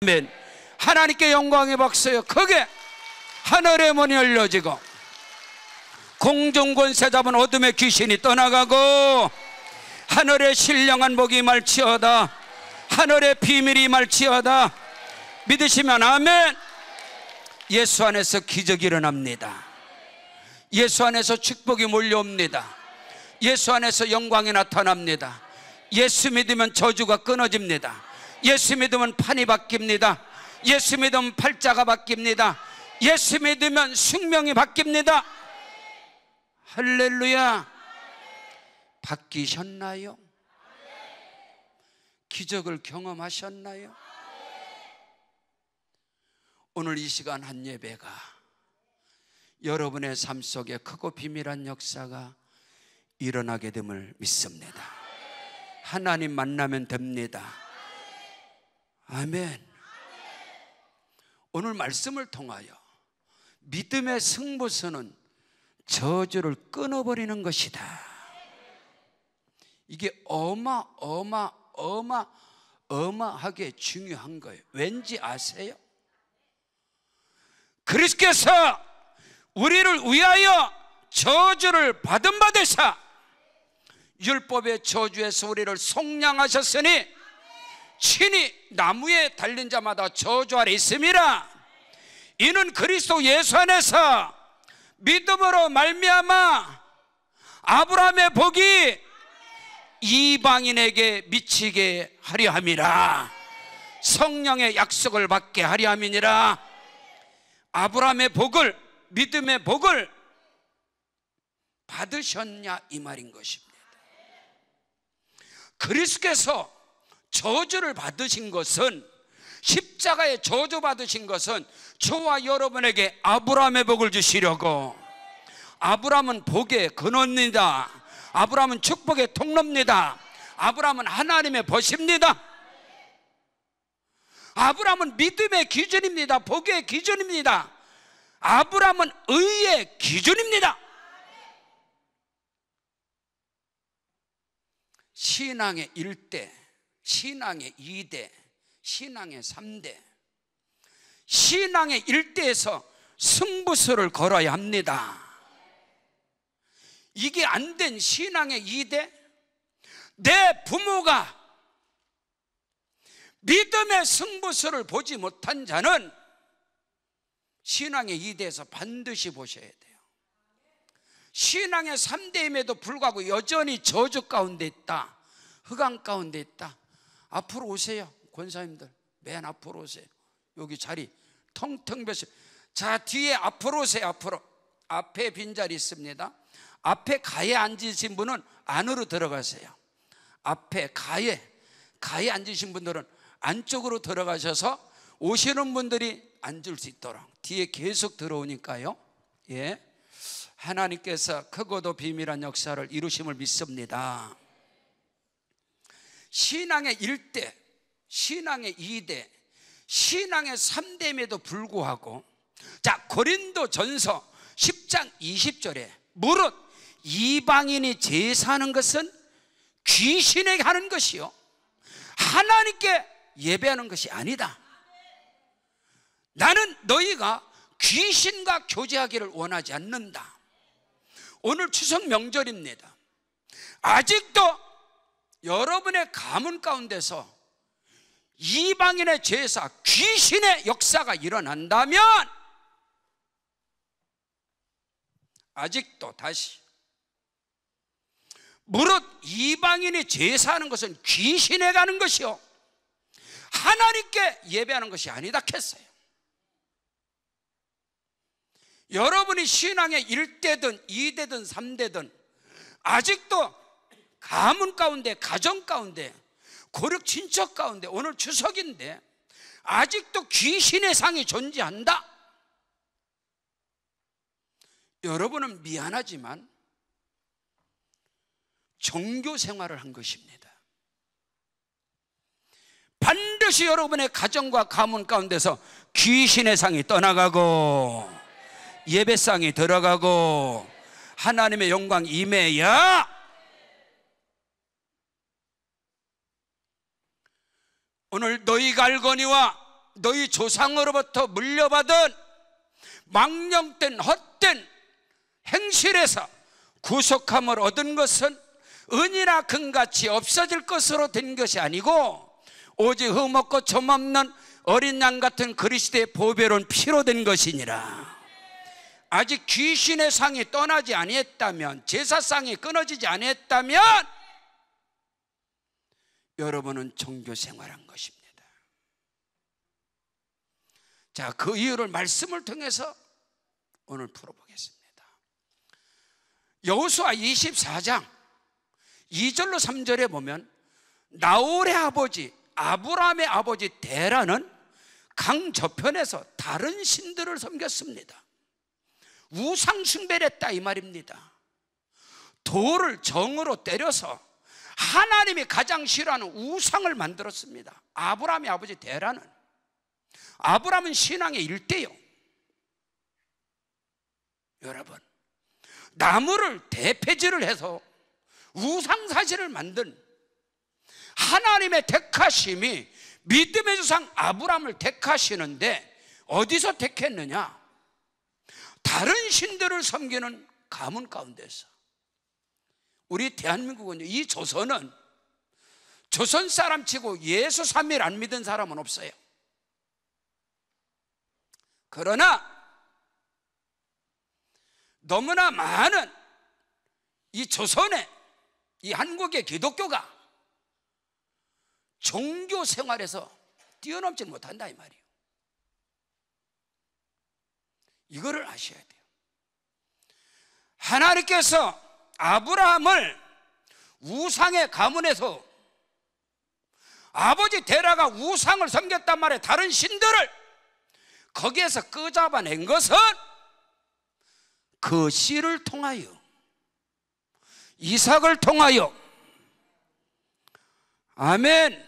아멘. 하나님께 영광의 박수요. 크게 하늘의 문이 열려지고 공중 권세 잡은 어둠의 귀신이 떠나가고 하늘의 신령한 복이 임할지어다. 하늘의 비밀이 임할지어다. 믿으시면 아멘. 예수 안에서 기적이 일어납니다. 예수 안에서 축복이 몰려옵니다. 예수 안에서 영광이 나타납니다. 예수 믿으면 저주가 끊어집니다. 예수 믿으면 판이 바뀝니다. 예수 믿으면 팔자가 바뀝니다. 예수 믿으면 숙명이 바뀝니다. 할렐루야. 바뀌셨나요? 기적을 경험하셨나요? 오늘 이 시간 한 예배가 여러분의 삶 속에 크고 비밀한 역사가 일어나게 됨을 믿습니다. 하나님 만나면 됩니다. 아멘. 오늘 말씀을 통하여 믿음의 승부수는 저주를 끊어버리는 것이다. 이게 어마어마하게 중요한 거예요. 왠지 아세요? 그리스도께서 우리를 위하여 저주를 받은 바 되사 율법의 저주에서 우리를 속량하셨으니 친히 나무에 달린 자마다 저주 아래 있음이라. 이는 그리스도 예수 안에서 믿음으로 말미암아 아브라함의 복이 이방인에게 미치게 하려 함이라. 성령의 약속을 받게 하려 함이니라. 아브라함의 복을, 믿음의 복을 받으셨냐 이 말인 것입니다. 그리스도께서 저주를 받으신 것은, 십자가에 저주 받으신 것은 저와 여러분에게 아브라함의 복을 주시려고. 아브라함은 복의 근원입니다. 아브라함은 축복의 통로입니다. 아브라함은 하나님의 벗입니다. 아브라함은 믿음의 기준입니다. 복의 기준입니다. 아브라함은 의의 기준입니다. 신앙의 1대, 신앙의 2대, 신앙의 3대. 신앙의 1대에서 승부수를 걸어야 합니다. 이게 안 된 신앙의 2대, 내 부모가 믿음의 승부수를 보지 못한 자는 신앙의 2대에서 반드시 보셔야 돼요. 신앙의 3대임에도 불구하고 여전히 저주 가운데 있다, 흑암 가운데 있다. 앞으로 오세요. 권사님들 맨 앞으로 오세요. 여기 자리 텅텅 비었어요. 자, 뒤에 앞으로 오세요. 앞으로. 앞에 빈자리 있습니다. 앞에 가에 앉으신 분은 안으로 들어가세요. 앞에 가에 앉으신 분들은 안쪽으로 들어가셔서 오시는 분들이 앉을 수 있도록 뒤에 계속 들어오니까요. 예, 하나님께서 크고도 비밀한 역사를 이루심을 믿습니다. 신앙의 1대, 신앙의 2대, 신앙의 3대임에도 불구하고, 자, 고린도전서 10장 20절에 무릇 이방인이 제사하는 것은 귀신에게 하는 것이요 하나님께 예배하는 것이 아니다. 나는 너희가 귀신과 교제하기를 원하지 않는다. 오늘 추석 명절입니다. 아직도 여러분의 가문 가운데서 이방인의 제사, 귀신의 역사가 일어난다면 아직도 다시 무릇 이방인이 제사하는 것은 귀신에 가는 것이요 하나님께 예배하는 것이 아니다 했어요. 여러분이 신앙의 1대든 2대든 3대든 아직도 가문 가운데, 가정 가운데, 고륙 친척 가운데 오늘 추석인데 아직도 귀신의 상이 존재한다. 여러분은 미안하지만 종교 생활을 한 것입니다. 반드시 여러분의 가정과 가문 가운데서 귀신의 상이 떠나가고 예배상이 들어가고 하나님의 영광 임해야 오늘 너희가 알거니와 너희 조상으로부터 물려받은 망령된 헛된 행실에서 구속함을 얻은 것은 은이나 금같이 없어질 것으로 된 것이 아니고 오직 흠없고 점없는 어린 양 같은 그리스도의 보배로운 피로 된 것이니라. 아직 귀신의 상이 떠나지 아니했다면, 제사상이 끊어지지 아니했다면 여러분은 종교 생활한 것입니다. 자, 그 이유를 말씀을 통해서 오늘 풀어보겠습니다. 여호수아 24장 2절로 3절에 보면 나홀의 아버지 아브라함의 아버지 데라는 강 저편에서 다른 신들을 섬겼습니다. 우상 숭배를 했다 이 말입니다. 돌을 정으로 때려서 하나님이 가장 싫어하는 우상을 만들었습니다. 아브라함의 아버지 데라는. 아브라함은 신앙의 일대요. 여러분, 나무를 대패질을 해서 우상사실을 만든 하나님의 택하심이 믿음의 조상 아브라함을 택하시는데 어디서 택했느냐? 다른 신들을 섬기는 가문 가운데서. 우리 대한민국은, 이 조선은 조선 사람 치고 예수 3일 안 믿은 사람은 없어요. 그러나 너무나 많은 이 조선의, 이 한국의 기독교가 종교 생활에서 뛰어넘지 못한다 이 말이에요. 이거를 아셔야 돼요. 하나님께서 아브라함을 우상의 가문에서, 아버지 데라가 우상을 섬겼단 말이에요. 다른 신들을 거기에서 끄잡아낸 것은 그 씨를 통하여, 이삭을 통하여, 아멘,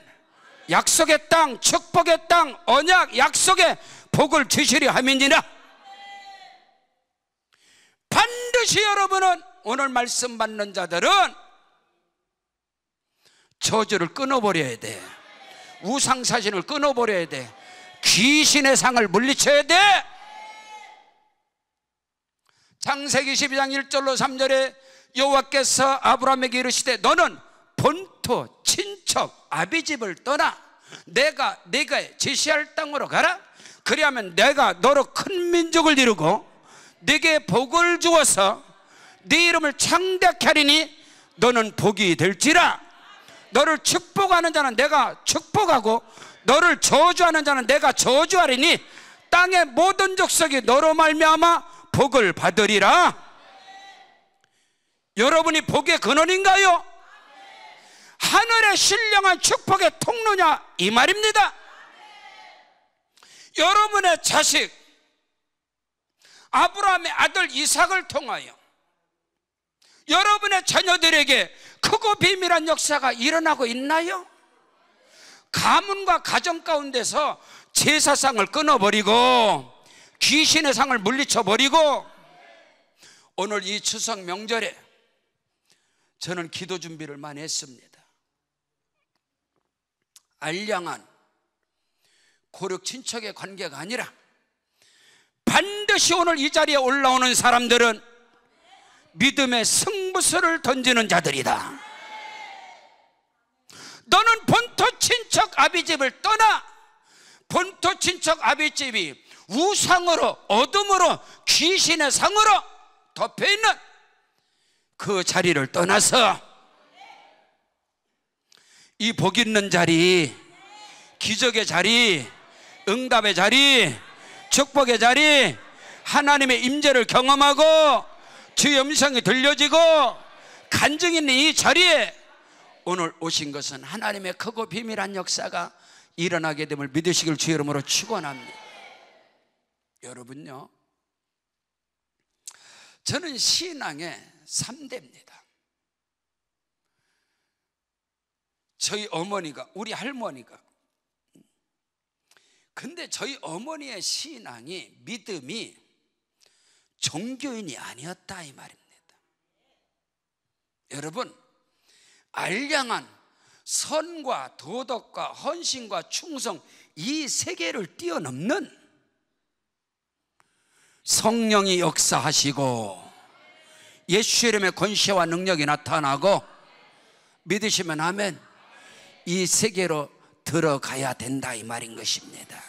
약속의 땅, 축복의 땅, 언약, 약속의 복을 주시려 함이니라. 반드시 여러분은, 오늘 말씀 받는 자들은 저주를 끊어버려야 돼. 우상사신을 끊어버려야 돼. 귀신의 상을 물리쳐야 돼. 창세기 12장 1절로 3절에 여호와께서 아브라함에게 이르시되 너는 본토 친척 아비집을 떠나 내가 제시할 땅으로 가라. 그리하면 내가 너로 큰 민족을 이루고 네게 복을 주어서 네 이름을 창대케 하리니 너는 복이 될지라. 너를 축복하는 자는 내가 축복하고 너를 저주하는 자는 내가 저주하리니 땅의 모든 족속이 너로 말미암아 복을 받으리라. 여러분이 복의 근원인가요? 하늘의 신령한 축복의 통로냐 이 말입니다. 여러분의 자식 아브라함의 아들 이삭을 통하여 여러분의 자녀들에게 크고 비밀한 역사가 일어나고 있나요? 가문과 가정 가운데서 제사상을 끊어버리고 귀신의 상을 물리쳐버리고, 오늘 이 추석 명절에 저는 기도 준비를 많이 했습니다. 알량한 고륙 친척의 관계가 아니라 반드시 오늘 이 자리에 올라오는 사람들은 믿음의 승부수를 던지는 자들이다. 너는 본토 친척 아비집을 떠나 본토 친척 아비집이 우상으로, 어둠으로, 귀신의 상으로 덮여있는 그 자리를 떠나서 이 복 있는 자리, 기적의 자리, 응답의 자리, 축복의 자리, 하나님의 임재를 경험하고 주의 음성이 들려지고 간증이 있는 이 자리에 오늘 오신 것은 하나님의 크고 비밀한 역사가 일어나게 됨을 믿으시길 주의 이름으로 축원합니다. 여러분요, 저는 신앙의 3대입니다. 저희 어머니가, 우리 할머니가, 근데 저희 어머니의 신앙이, 믿음이 종교인이 아니었다 이 말입니다. 여러분, 알량한 선과 도덕과 헌신과 충성, 이 세계를 뛰어넘는 성령이 역사하시고 예수의 이름의 권세와 능력이 나타나고, 믿으시면 아멘, 이 세계로 들어가야 된다 이 말인 것입니다.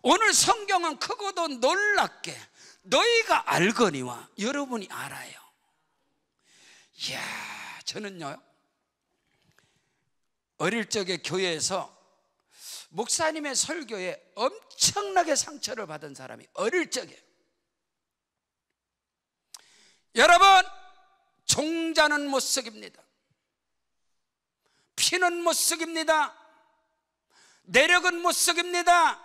오늘 성경은 크고도 놀랍게 너희가 알거니와, 여러분이 알아요. 이야, 저는요 어릴 적에 교회에서 목사님의 설교에 엄청나게 상처를 받은 사람이, 어릴 적에. 여러분, 종자는 못 속입니다. 피는 못 속입니다. 내력은 못 속입니다.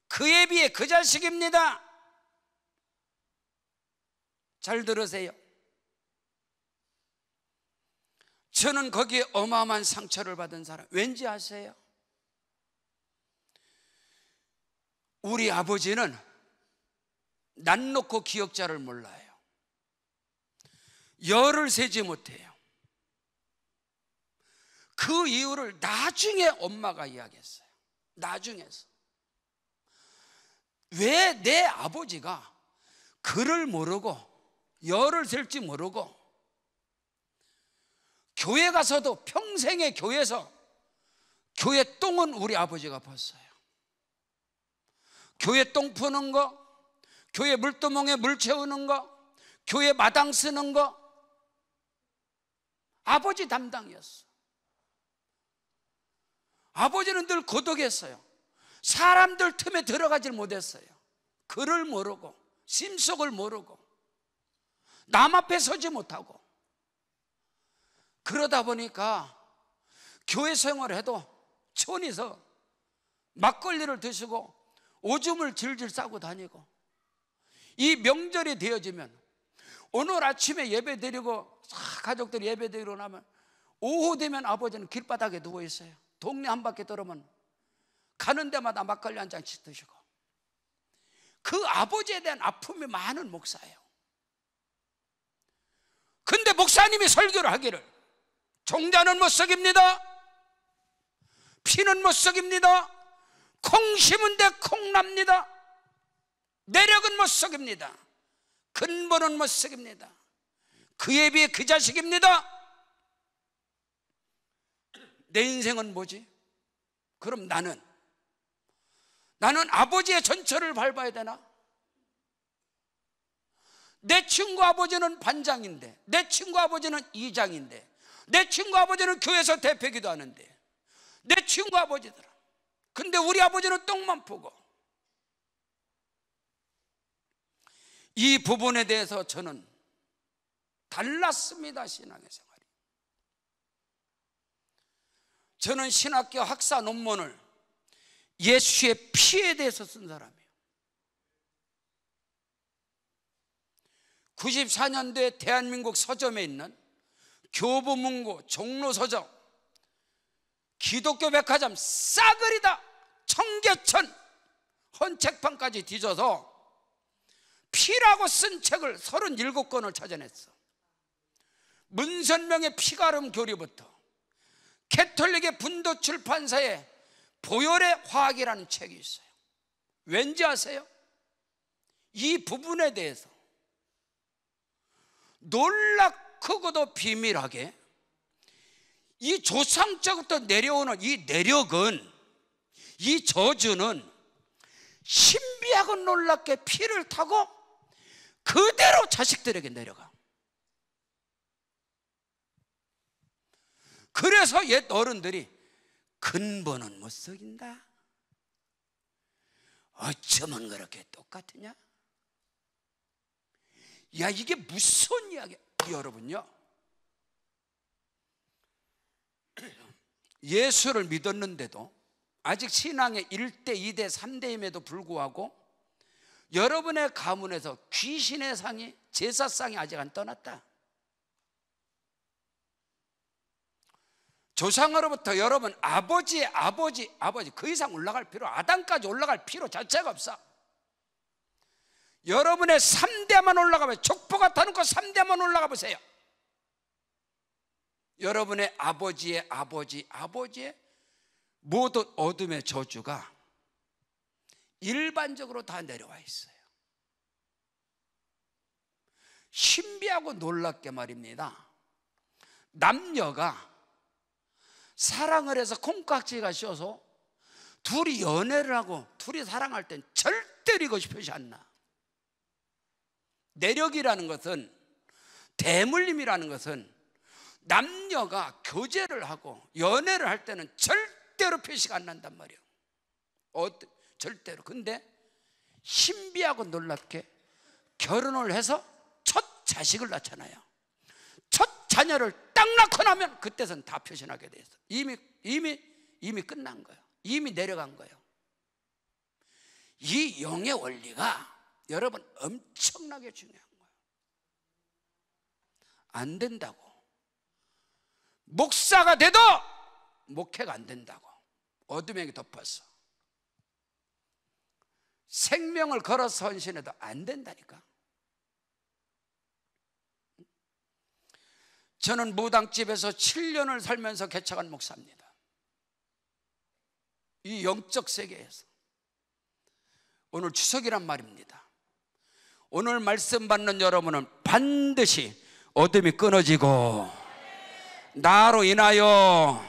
그에 비해 그 자식입니다. 잘 들으세요. 저는 거기에 어마어마한 상처를 받은 사람, 왠지 아세요? 우리 아버지는 난 놓고 기억자를 몰라요. 열을 세지 못해요. 그 이유를 나중에 엄마가 이야기했어요. 나중에서. 왜 내 아버지가 글을 모르고 열을 셀지 모르고 교회 가서도 평생에 교회에서 교회 똥은 우리 아버지가 봤어요. 교회 똥 푸는 거, 교회 물두멍에 물 채우는 거, 교회 마당 쓰는 거 아버지 담당이었어. 아버지는 늘 고독했어요. 사람들 틈에 들어가질 못했어요. 글을 모르고 심속을 모르고 남 앞에 서지 못하고, 그러다 보니까 교회 생활을 해도 촌에서 막걸리를 드시고 오줌을 질질 싸고 다니고, 이 명절이 되어지면 오늘 아침에 예배 드리고 가족들이 예배 드리고 나면 오후 되면 아버지는 길바닥에 누워 있어요. 동네 한 바퀴 돌으면 가는 데마다 막걸리 한 잔씩 드시고. 그 아버지에 대한 아픔이 많은 목사예요. 근데 목사님이 설교를 하기를 종자는 못 썩입니다, 피는 못 썩입니다, 콩 심은 데 콩 납니다, 내력은 못 썩입니다, 근본은 못 썩입니다, 그에 비해 그 자식입니다. 내 인생은 뭐지? 그럼 나는 아버지의 전철을 밟아야 되나? 내 친구 아버지는 반장인데, 내 친구 아버지는 이장인데, 내 친구 아버지는 교회에서 대표기도 하는데, 내 친구 아버지들은, 근데 우리 아버지는 똥만 푸고. 이 부분에 대해서 저는 달랐습니다. 신앙의 생활이. 저는 신학교 학사 논문을 예수의 피에 대해서 쓴 사람이에요. 94년도에 대한민국 서점에 있는 교보문고 종로서점 기독교 백화점 싸그리다 청계천 헌책판까지 뒤져서 피라고 쓴 책을 37권을 찾아냈어. 문선명의 피가름 교리부터 캐톨릭의 분도 출판사의 보혈의 화학이라는 책이 있어요. 왠지 아세요? 이 부분에 대해서 놀랍고도 비밀하게 이 조상적부터 내려오는 이 내력은, 이 저주는 신비하고 놀랍게 피를 타고 그대로 자식들에게 내려가. 그래서 옛 어른들이 근본은 못 속인다, 어쩌면 그렇게 똑같으냐? 야, 이게 무슨 이야기야? 여러분요, 예수를 믿었는데도 아직 신앙의 1대, 2대, 3대임에도 불구하고 여러분의 가문에서 귀신의 상이, 제사상이 아직 안 떠났다. 조상으로부터 여러분 아버지의 아버지 그 이상 올라갈 필요, 아담까지 올라갈 필요 자체가 없어. 여러분의 3대만 올라가면, 족보가 타는 거 3대만 올라가 보세요. 여러분의 아버지의 아버지의 모든 어둠의 저주가 일반적으로 다 내려와 있어요. 신비하고 놀랍게 말입니다. 남녀가 사랑을 해서 콩깍지가 씌어서 둘이 연애를 하고 둘이 사랑할 땐 절대로 이것이 표시 안 나. 내력이라는 것은, 대물림이라는 것은 남녀가 교제를 하고 연애를 할 때는 절대로 표시가 안 난단 말이에요. 절대로. 근데 신비하고 놀랍게 결혼을 해서 첫 자식을 낳잖아요. 첫 자녀를 딱 낳고 나면 그때선 다 표시나게 돼 있어. 이미 끝난 거예요. 이미 내려간 거예요. 이 영의 원리가 여러분 엄청나게 중요한 거예요. 안 된다고, 목사가 돼도 목회가 안 된다고 어둠에게 덮어서 생명을 걸어서 헌신해도 안 된다니까. 저는 무당집에서 7년을 살면서 개척한 목사입니다. 이 영적 세계에서. 오늘 추석이란 말입니다. 오늘 말씀 받는 여러분은 반드시 어둠이 끊어지고 나로 인하여,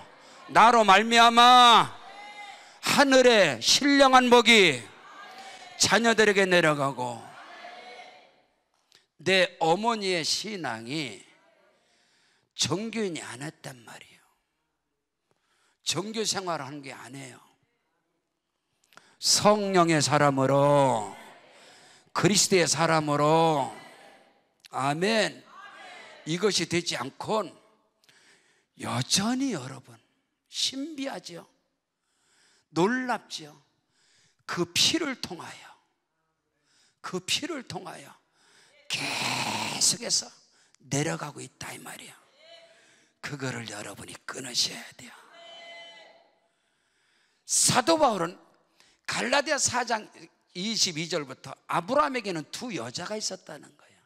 나로 말미암아 하늘의 신령한 복이 자녀들에게 내려가고, 내 어머니의 신앙이 정교인이 안 했단 말이에요. 정교 생활을 하는 게 아니에요. 성령의 사람으로, 그리스도의 사람으로, 아멘. 이것이 되지 않고는 여전히 여러분 신비하죠, 놀랍죠. 그 피를 통하여 계속해서 내려가고 있다 이 말이에요. 그거를 여러분이 끊으셔야 돼요. 사도 바울은 갈라디아 4장 22절부터 아브라함에게는 두 여자가 있었다는 거예요.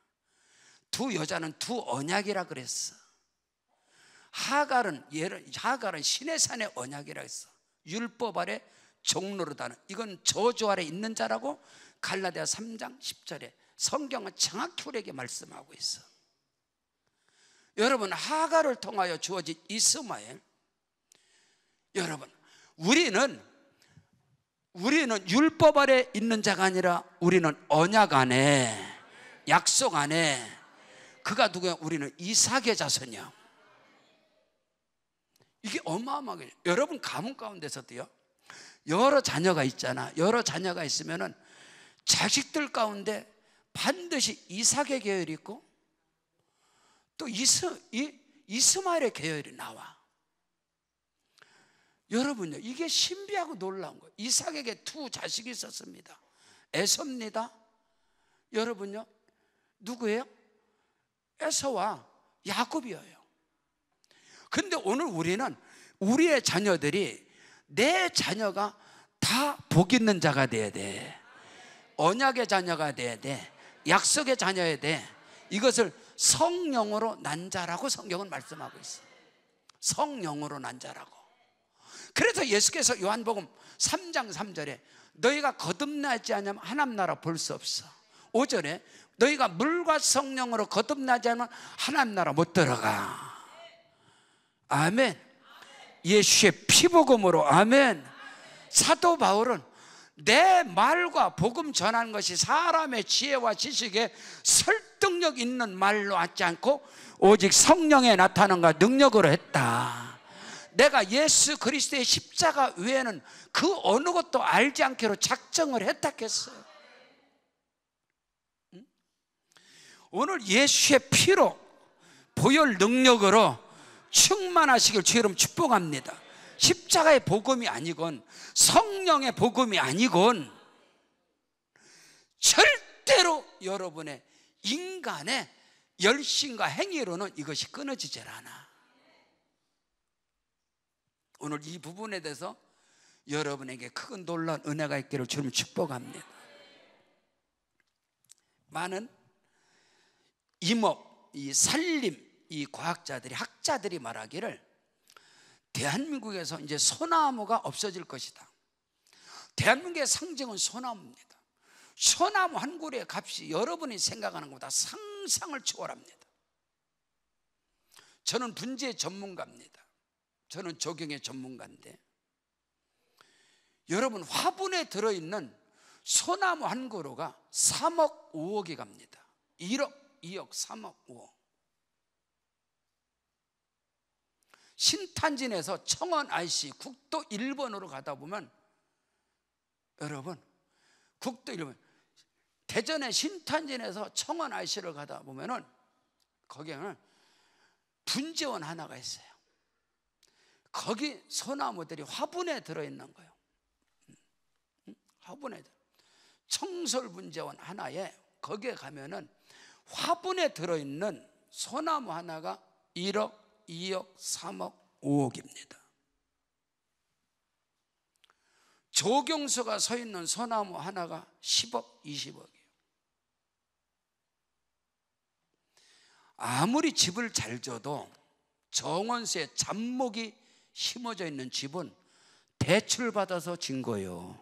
두 여자는 두 언약이라 그랬어. 하갈은 신의 산의 언약이라 했어. 율법 아래 종로로다는, 이건 저주 아래 있는 자라고 갈라디아 3장 10절에 성경은 정확히 우리에게 말씀하고 있어. 여러분, 하갈을 통하여 주어진 이스마엘, 여러분 우리는 율법 아래 있는 자가 아니라 우리는 언약 안에, 약속 안에. 그가 누구야? 우리는 이삭의 자손이야. 이게 어마어마하게, 여러분 가문 가운데서도요 여러 자녀가 있잖아. 여러 자녀가 있으면은 자식들 가운데 반드시 이삭의 계열이 있고 또 이스마엘의 계열이 나와. 여러분요, 이게 신비하고 놀라운 거예요. 이삭에게 두 자식이 있었습니다. 에서입니다. 여러분요, 누구예요? 에서와 야곱이에요. 근데 오늘 우리는 우리의 자녀들이, 내 자녀가 다 복 있는 자가 돼야 돼. 언약의 자녀가 돼야 돼. 약속의 자녀야 돼. 이것을 성령으로 난 자라고 성경은 말씀하고 있어. 성령으로 난 자라고. 그래서 예수께서 요한복음 3장 3절에 너희가 거듭나지 않으면 하나님 나라 볼 수 없어. 5절에 너희가 물과 성령으로 거듭나지 않으면 하나님 나라 못 들어가. 아멘. 예수의 피복음으로. 아멘. 사도 바울은 내 말과 복음 전하는 것이 사람의 지혜와 지식에 설득력 있는 말로 하지 않고 오직 성령의 나타남과 능력으로 했다. 내가 예수 그리스도의 십자가 외에는 그 어느 것도 알지 않기로 작정을 했다 했어요. 오늘 예수의 피로 보혈 능력으로 충만하시길 주의 이름 축복합니다. 십자가의 복음이 아니건 성령의 복음이 아니건 절대로 여러분의 인간의 열심과 행위로는 이것이 끊어지질 않아. 오늘 이 부분에 대해서 여러분에게 큰 놀라운 은혜가 있기를 주님 축복합니다. 많은 임업, 이 살림, 이 과학자들이, 학자들이 말하기를 대한민국에서 이제 소나무가 없어질 것이다. 대한민국의 상징은 소나무입니다. 소나무 한 그루의 값이 여러분이 생각하는 것보다 상상을 초월합니다. 저는 분재 전문가입니다. 저는 조경의 전문가인데, 여러분, 화분에 들어있는 소나무 한 그루가 3억 5억이 갑니다. 1억, 2억, 3억, 5억. 신탄진에서 청원 IC 국도 1번으로 가다 보면, 여러분, 국도 1번, 대전의 신탄진에서 청원 IC를 가다 보면은 거기에는 분재원 하나가 있어요. 거기 소나무들이 화분에 들어있는 거예요. 화분에, 청솔 분재원 하나에, 거기에 가면은 화분에 들어있는 소나무 하나가 1억, 2억, 3억, 5억입니다. 조경수가 서 있는 소나무 하나가 10억, 20억이에요. 아무리 집을 잘 져도 정원수에 잡목이 심어져 있는 집은 대출받아서 진 거예요.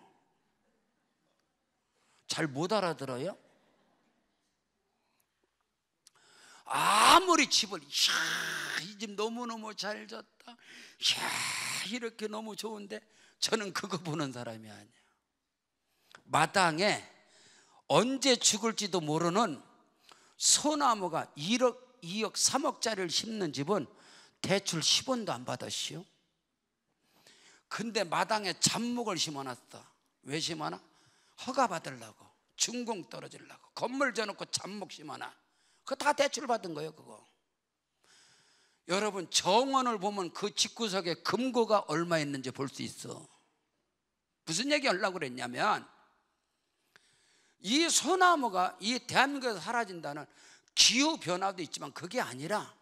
잘 못 알아들어요? 아무리 집을, 이 집 너무너무 잘 졌다, 이렇게 너무 좋은데, 저는 그거 보는 사람이 아니야. 마당에 언제 죽을지도 모르는 소나무가 1억, 2억, 3억짜리를 심는 집은 대출 10원도 안 받았시오. 근데 마당에 잡목을 심어놨어. 왜 심어놔? 허가 받으려고, 준공 떨어지려고. 건물 져놓고 잡목 심어놔. 그거 다 대출 받은 거예요, 그거. 여러분, 정원을 보면 그 집구석에 금고가 얼마 있는지 볼 수 있어. 무슨 얘기 하려고 그랬냐면, 이 소나무가 이 대한민국에서 사라진다는 기후변화도 있지만, 그게 아니라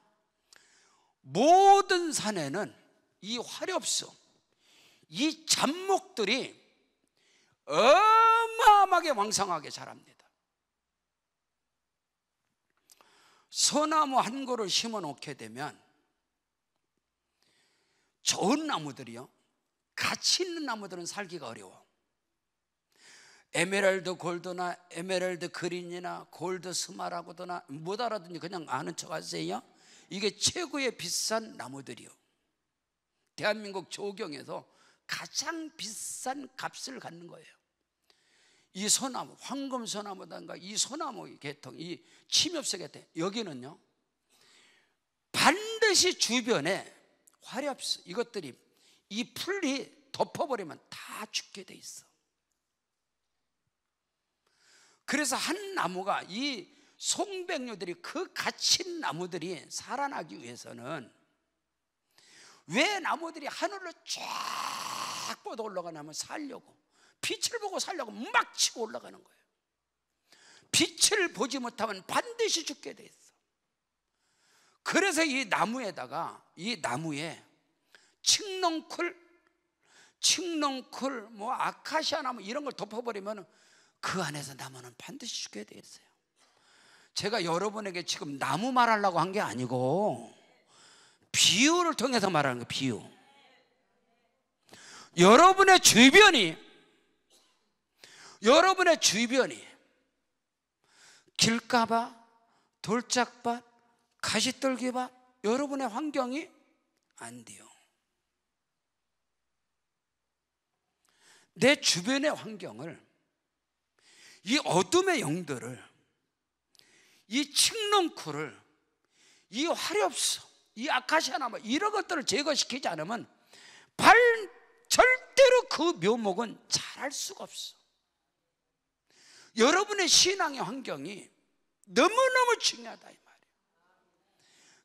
모든 산에는 이 화렵수, 이 잡목들이 어마어마하게 왕성하게 자랍니다. 소나무 한 그루를 심어 놓게 되면 좋은 나무들이요, 가치 있는 나무들은 살기가 어려워. 에메랄드 골드나 에메랄드 그린이나 골드 스마라고드나 못 알아듣니 그냥 아는 척 하세요. 이게 최고의 비싼 나무들이요. 대한민국 조경에서 가장 비싼 값을 갖는 거예요. 이 소나무, 황금소나무단가 이 소나무 계통, 이 침엽새 계통, 여기는요 반드시 주변에 화렵수, 이것들이 이 풀이 덮어버리면 다 죽게 돼 있어. 그래서 한 나무가, 이 송백류들이, 그 가치 있는 나무들이 살아나기 위해서는, 왜 나무들이 하늘로 쫙 뻗어 올라가냐면 살려고, 빛을 보고 살려고 막 치고 올라가는 거예요. 빛을 보지 못하면 반드시 죽게 돼 있어. 그래서 이 나무에다가, 이 나무에 칡넝쿨, 뭐 아카시아 나무 이런 걸 덮어버리면 그 안에서 나무는 반드시 죽게 돼 있어요. 제가 여러분에게 지금 나무 말하려고 한 게 아니고 비유를 통해서 말하는 거예요. 비유. 여러분의 주변이 길가밭, 돌짝밭, 가시떨기밭, 여러분의 환경이 안 돼요. 내 주변의 환경을, 이 어둠의 영들을, 이 칡넝쿨을, 이 화렵수, 이 아카시아 나무 이런 것들을 제거시키지 않으면 절대로 그 묘목은 자랄 수가 없어. 여러분의 신앙의 환경이 너무너무 중요하다 이 말이에요.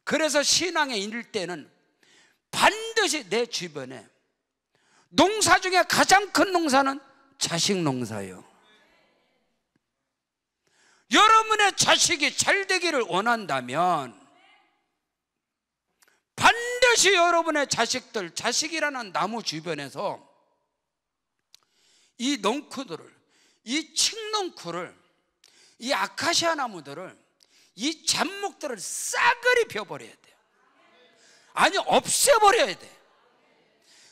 그래서 신앙에 이를 때는 반드시 내 주변에, 농사 중에 가장 큰 농사는 자식 농사예요. 여러분의 자식이 잘 되기를 원한다면 반드시 여러분의 자식들, 자식이라는 나무 주변에서 이 넝쿨들을, 이 칡넝쿨을, 이 아카시아 나무들을, 이 잡목들을 싸그리 펴버려야 돼요. 아니, 없애버려야 돼.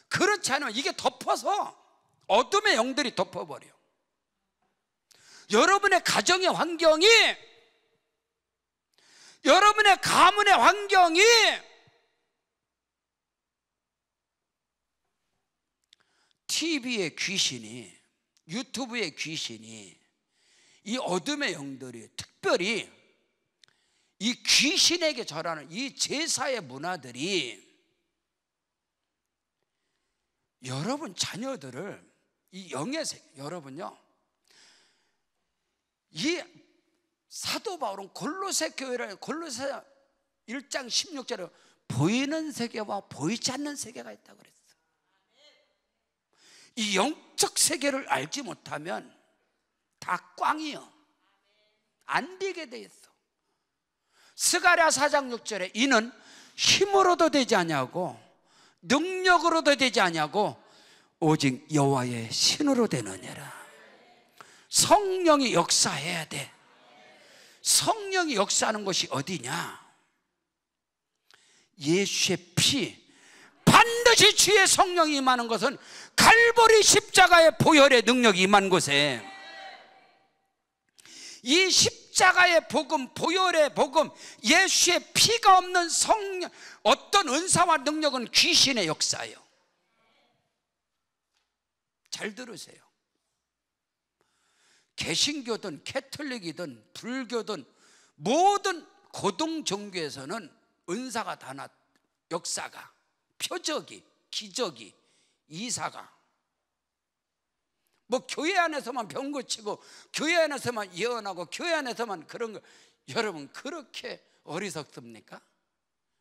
그렇지 않으면 이게 덮어서 어둠의 영들이 덮어버려. 여러분의 가정의 환경이, 여러분의 가문의 환경이 TV의 귀신이, 유튜브의 귀신이, 이 어둠의 영들이 특별히 이 귀신에게 절하는 이 제사의 문화들이 여러분 자녀들을, 이 영의 세계, 여러분요, 이 사도 바울은 골로새 교회를, 골로새 1장 16절에 보이는 세계와 보이지 않는 세계가 있다고 그랬어요. 이 영적 세계를 알지 못하면 다 꽝이요, 안 되게 돼 있어. 스가랴 4장 6절에 이는 힘으로도 되지 아니하고 능력으로도 되지 아니하고 오직 여호와의 신으로 되느니라. 성령이 역사해야 돼. 성령이 역사하는 곳이 어디냐? 예수의 피, 반드시 주의 성령이 임하는 것은 갈보리 십자가의 보혈의 능력이 임한 곳에, 이 십자가의 복음, 보혈의 복음, 예수의 피가 없는 성령, 어떤 은사와 능력은 귀신의 역사예요. 잘 들으세요. 개신교든 캐톨릭이든 불교든 모든 고등 종교에서는 은사가 다 역사가, 표적이, 기적이, 이사가, 뭐 교회 안에서만 병 고치고 교회 안에서만 예언하고 교회 안에서만 그런 거, 여러분 그렇게 어리석습니까?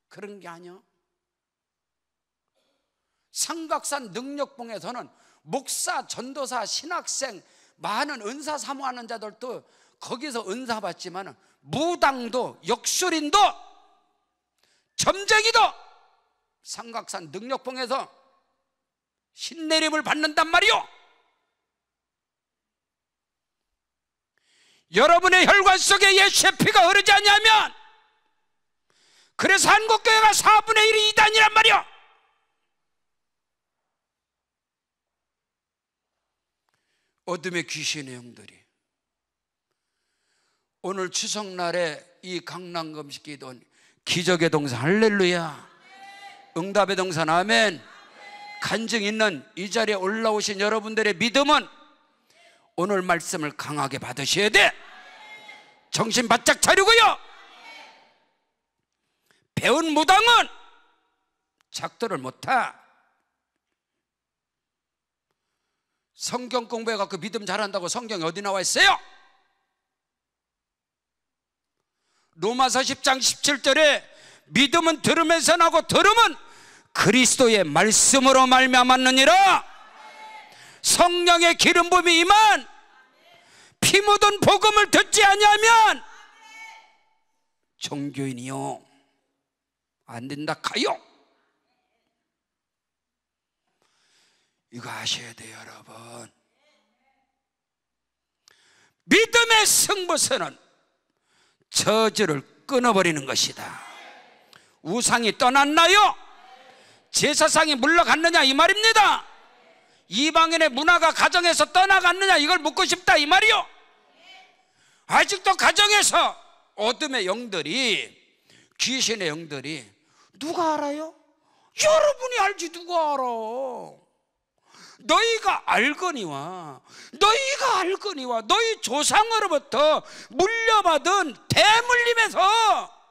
그런 게 아니요. 삼각산 능력봉에서는 목사, 전도사, 신학생, 많은 은사 사모하는 자들도 거기서 은사 받지만 무당도, 역술인도, 점쟁이도 삼각산 능력봉에서 신내림을 받는단 말이요. 여러분의 혈관 속에 예수의 피가 흐르지 않냐면, 그래서 한국교회가 4분의 1이 이단이란 말이요. 어둠의 귀신의 영들이 오늘 추석날에 이 강남금식 기도, 기적의 동산 할렐루야, 응답의 동산 아멘, 간증 있는 이 자리에 올라오신 여러분들의 믿음은 오늘 말씀을 강하게 받으셔야 돼. 정신 바짝 차리고요. 배운 무당은 작도를 못하. 성경 공부해갖고 믿음 잘한다고 성경에 어디 나와 있어요? 로마서 10장 17절에 믿음은 들음에서 나고 들음은 그리스도의 말씀으로 말미암았느니라. 성령의 기름 부음이 임한 피 묻은 복음을 듣지 아니하면 종교인이요 안 된다 가요. 이거 아셔야 돼요, 여러분. 믿음의 승부수는 저주를 끊어버리는 것이다. 우상이 떠났나요? 제사상이 물러갔느냐 이 말입니다. 이방인의 문화가 가정에서 떠나갔느냐 이걸 묻고 싶다 이 말이요. 아직도 가정에서 어둠의 영들이, 귀신의 영들이, 누가 알아요? 여러분이 알지 누가 알아. 너희가 알거니와 너희 조상으로부터 물려받은 대물림에서,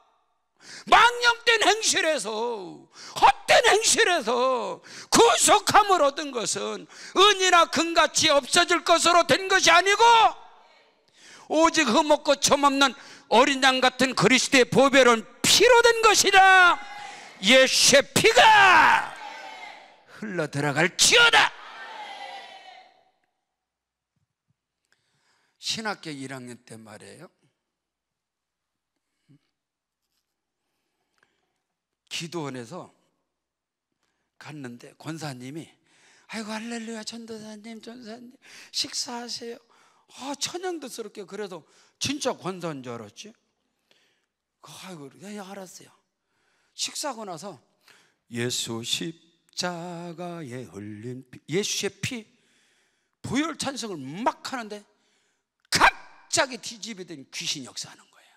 망령된 행실에서, 헛된 행실에서 구속함을 얻은 것은 은이나 금같이 없어질 것으로 된 것이 아니고 오직 흠없고 점없는 어린 양 같은 그리스도의 보배로운 피로 된 것이라. 예수의 피가 흘러 들어갈지어다. 신학교 1학년 때 말이에요, 기도원에서 갔는데 권사님이 아이고 할렐루야 전도사님 식사하세요. 천연덕스럽게. 그래서 진짜 권사인 줄 알았지. 아이고, 네, 알았어요. 식사하고 나서 예수 십자가에 흘린 피, 예수의 피, 보혈 찬송을 막 하는데 갑자기 뒤집어진 귀신이 역사하는 거예요.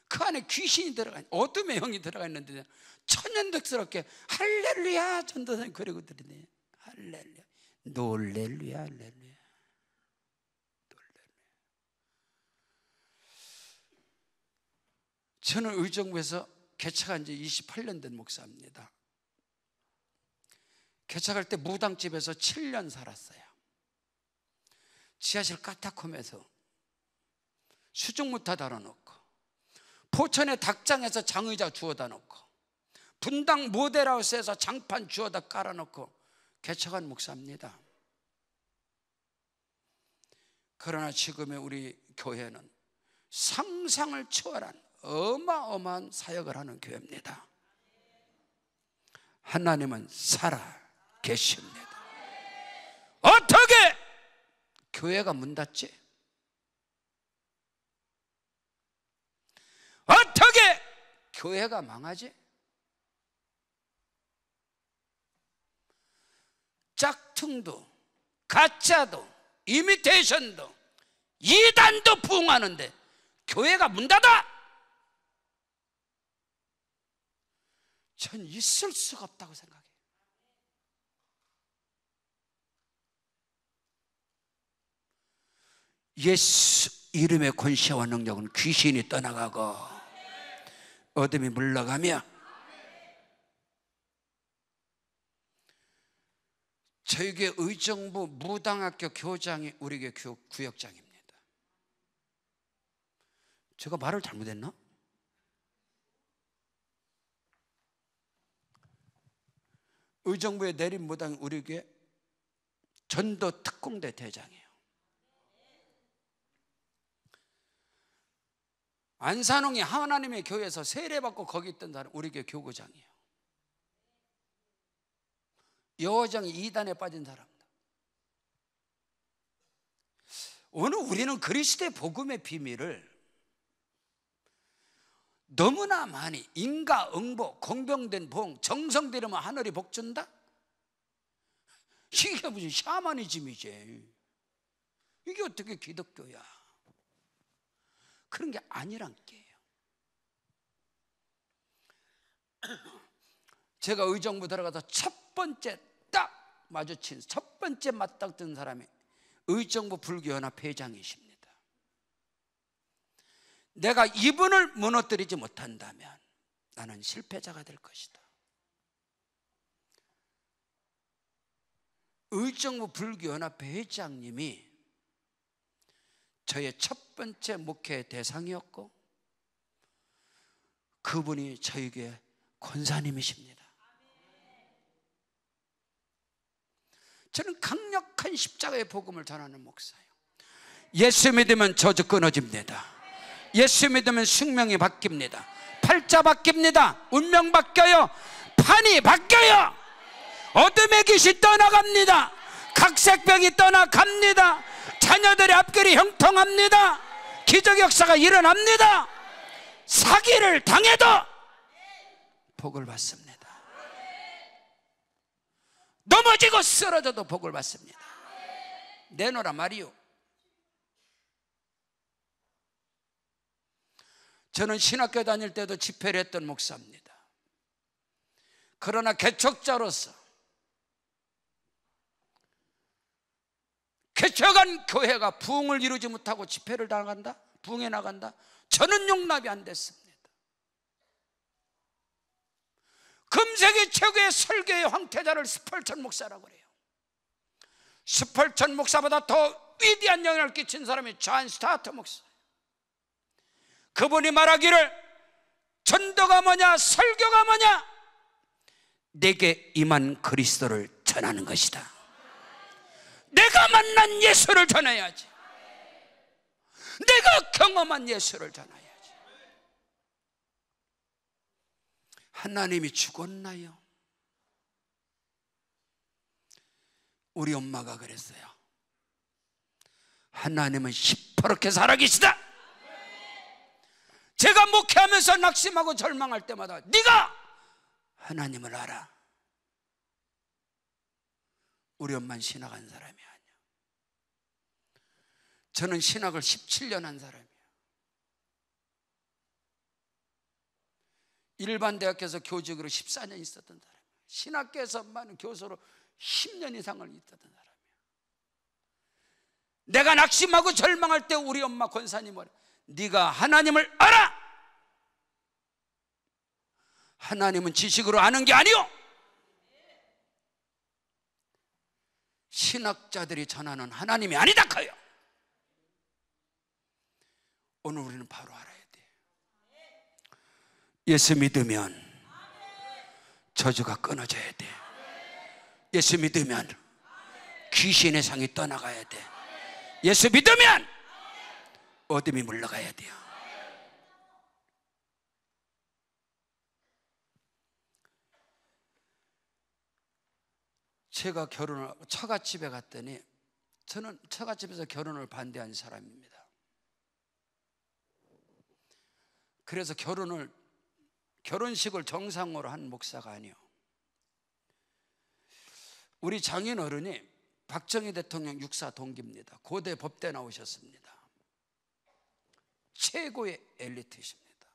그 안에 귀신이 들어가, 어둠의 영이 들어가 있는데 천연덕스럽게 할렐루야 전도사님 그러고 들으네. 할렐루야, 놀렐루야, 할렐루야, 놀렐루야. 저는 의정부에서 개척한 지 28년 된 목사입니다. 개척할 때 무당집에서 7년 살았어요. 지하실 까딱홈에서 수중무타 달아놓고, 포천의 닭장에서 장의자 주워다 놓고, 분당 모델하우스에서 장판 주워다 깔아놓고 개척한 목사입니다. 그러나 지금의 우리 교회는 상상을 초월한 어마어마한 사역을 하는 교회입니다. 하나님은 살아 계십니다. 어떻게 교회가 문 닫지? 어떻게 교회가 망하지? 짝퉁도, 가짜도, 이미테이션도, 이단도 부흥하는데 교회가 문 닫아? 전 있을 수가 없다고 생각해요. 예수 이름의 권세와 능력은 귀신이 떠나가고 어둠이 물러가며, 저희 교회 의정부 무당학교 교장이 우리 교회 구역장입니다. 제가 말을 잘못했나? 의정부에 내린 무당이 우리 교회 전도 특공대 대장이에요. 안산홍이 하나님의 교회에서 세례받고 거기 있던 사람 우리 교회 교구장이에요. 여호장이 이단에 빠진 사람들. 오늘 우리는 그리스도의 복음의 비밀을 너무나 많이 인과응보, 공평된 봉, 정성들이면 하늘이 복 준다? 이게 무슨 샤머니즘이지. 이게 어떻게 기독교야? 그런 게 아니란 게예요. 제가 의정부 들어가서 첫 번째 딱 마주친, 첫 번째 맞닥뜨는 사람이 의정부 불교연합 회장이십니다. 내가 이분을 무너뜨리지 못한다면 나는 실패자가 될 것이다. 의정부 불교연합 회장님이 저의 첫 번째 목회 대상이었고, 그분이 저에게 권사님이십니다. 저는 강력한 십자가의 복음을 전하는 목사예요. 예수 믿으면 저주 끊어집니다. 예수 믿으면 숙명이 바뀝니다. 팔자 바뀝니다. 운명 바뀌어요. 판이 바뀌어요. 어둠의 귀신 떠나갑니다. 각색병이 떠나갑니다. 자녀들의 앞길이 형통합니다. 기적 역사가 일어납니다. 사기를 당해도 복을 받습니다. 넘어지고 쓰러져도 복을 받습니다. 내놓으라 말이요. 저는 신학교 다닐 때도 집회를 했던 목사입니다. 그러나 개척자로서 개척한 교회가 부흥을 이루지 못하고 집회를 나간다? 부흥에 나간다? 저는 용납이 안 됐습니다. 금세기 최고의 설교의 황태자를 스펄전 목사라고 그래요. 스펄전 목사보다 더 위대한 영향을 끼친 사람이 존 스타트 목사. 그분이 말하기를 전도가 뭐냐, 설교가 뭐냐, 내게 임한 그리스도를 전하는 것이다. 내가 만난 예수를 전해야지. 내가 경험한 예수를 전해야지. 하나님이 죽었나요? 우리 엄마가 그랬어요. 하나님은 시퍼렇게 살아계시다. 목회하면서 낙심하고 절망할 때마다 네가 하나님을 알아. 우리 엄마는 신학한 사람이 아니야. 저는 신학을 17년 한 사람이에요. 일반 대학교에서 교직으로 14년 있었던 사람이에요. 신학교에서만 교수로 10년 이상을 있었던 사람이에요. 내가 낙심하고 절망할 때 우리 엄마 권사님은 네가 하나님을 알아. 하나님은 지식으로 아는 게 아니요, 신학자들이 전하는 하나님이 아니다 커요. 오늘 우리는 바로 알아야 돼. 예수 믿으면 저주가 끊어져야 돼. 예수 믿으면 귀신의 상이 떠나가야 돼. 예수 믿으면 어둠이 물러가야 돼요. 제가 결혼을 처갓집에 갔더니, 저는 처갓집에서 결혼을 반대한 사람입니다. 그래서 결혼식을 정상으로 한 목사가 아니요, 우리 장인어른이 박정희 대통령 육사 동기입니다. 고대 법대 나오셨습니다. 최고의 엘리트이십니다.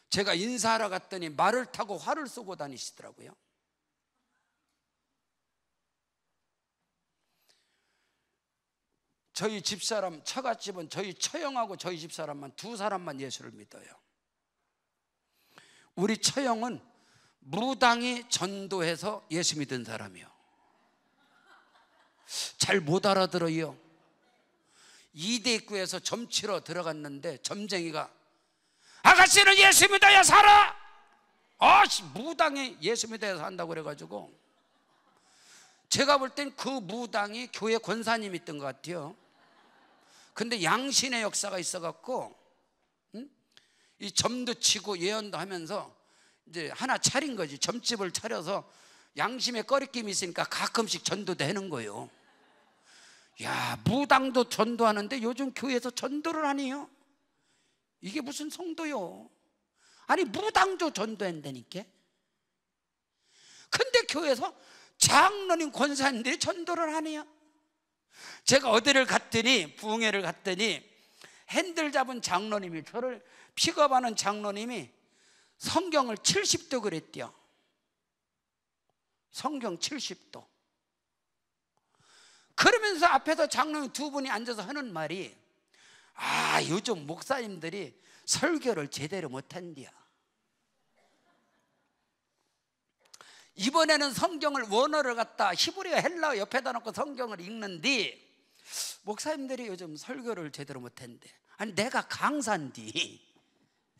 제가 인사하러 갔더니 말을 타고 활을 쏘고 다니시더라고요. 저희 집사람, 처갓집은 저희 처형하고 저희 집사람만 두 사람만 예수를 믿어요. 우리 처형은 무당이 전도해서 예수 믿은 사람이요. 잘 못 알아들어요. 이대 입구에서 점치러 들어갔는데 점쟁이가 아가씨는 예수 믿어야 살아. 무당이 예수 믿어야 산다고 그래가지고, 제가 볼 땐 그 무당이 교회 권사님이 있던 것 같아요. 근데 양신의 역사가 있어갖고 이 점도 치고 예언도 하면서 이제 하나 차린 거지. 점집을 차려서 양심에 꺼리낌이 있으니까 가끔씩 전도도 하는 거예요. 야, 무당도 전도하는데 요즘 교회에서 전도를 하네요. 이게 무슨 성도요? 아니, 무당도 전도한다니까. 근데 교회에서 장로님 권사님들이 전도를 하네요. 제가 어디를 갔더니, 부흥회를 갔더니 핸들 잡은 장로님이, 저를 픽업하는 장로님이 성경을 70도 그랬대요. 성경 70도. 그러면서 앞에서 장로님 두 분이 앉아서 하는 말이, 요즘 목사님들이 설교를 제대로 못한대요. 이번에는 성경을 원어를 갖다 히브리어 헬라어 옆에다 놓고 성경을 읽는데 목사님들이 요즘 설교를 제대로 못한대. 아니, 내가 강사인데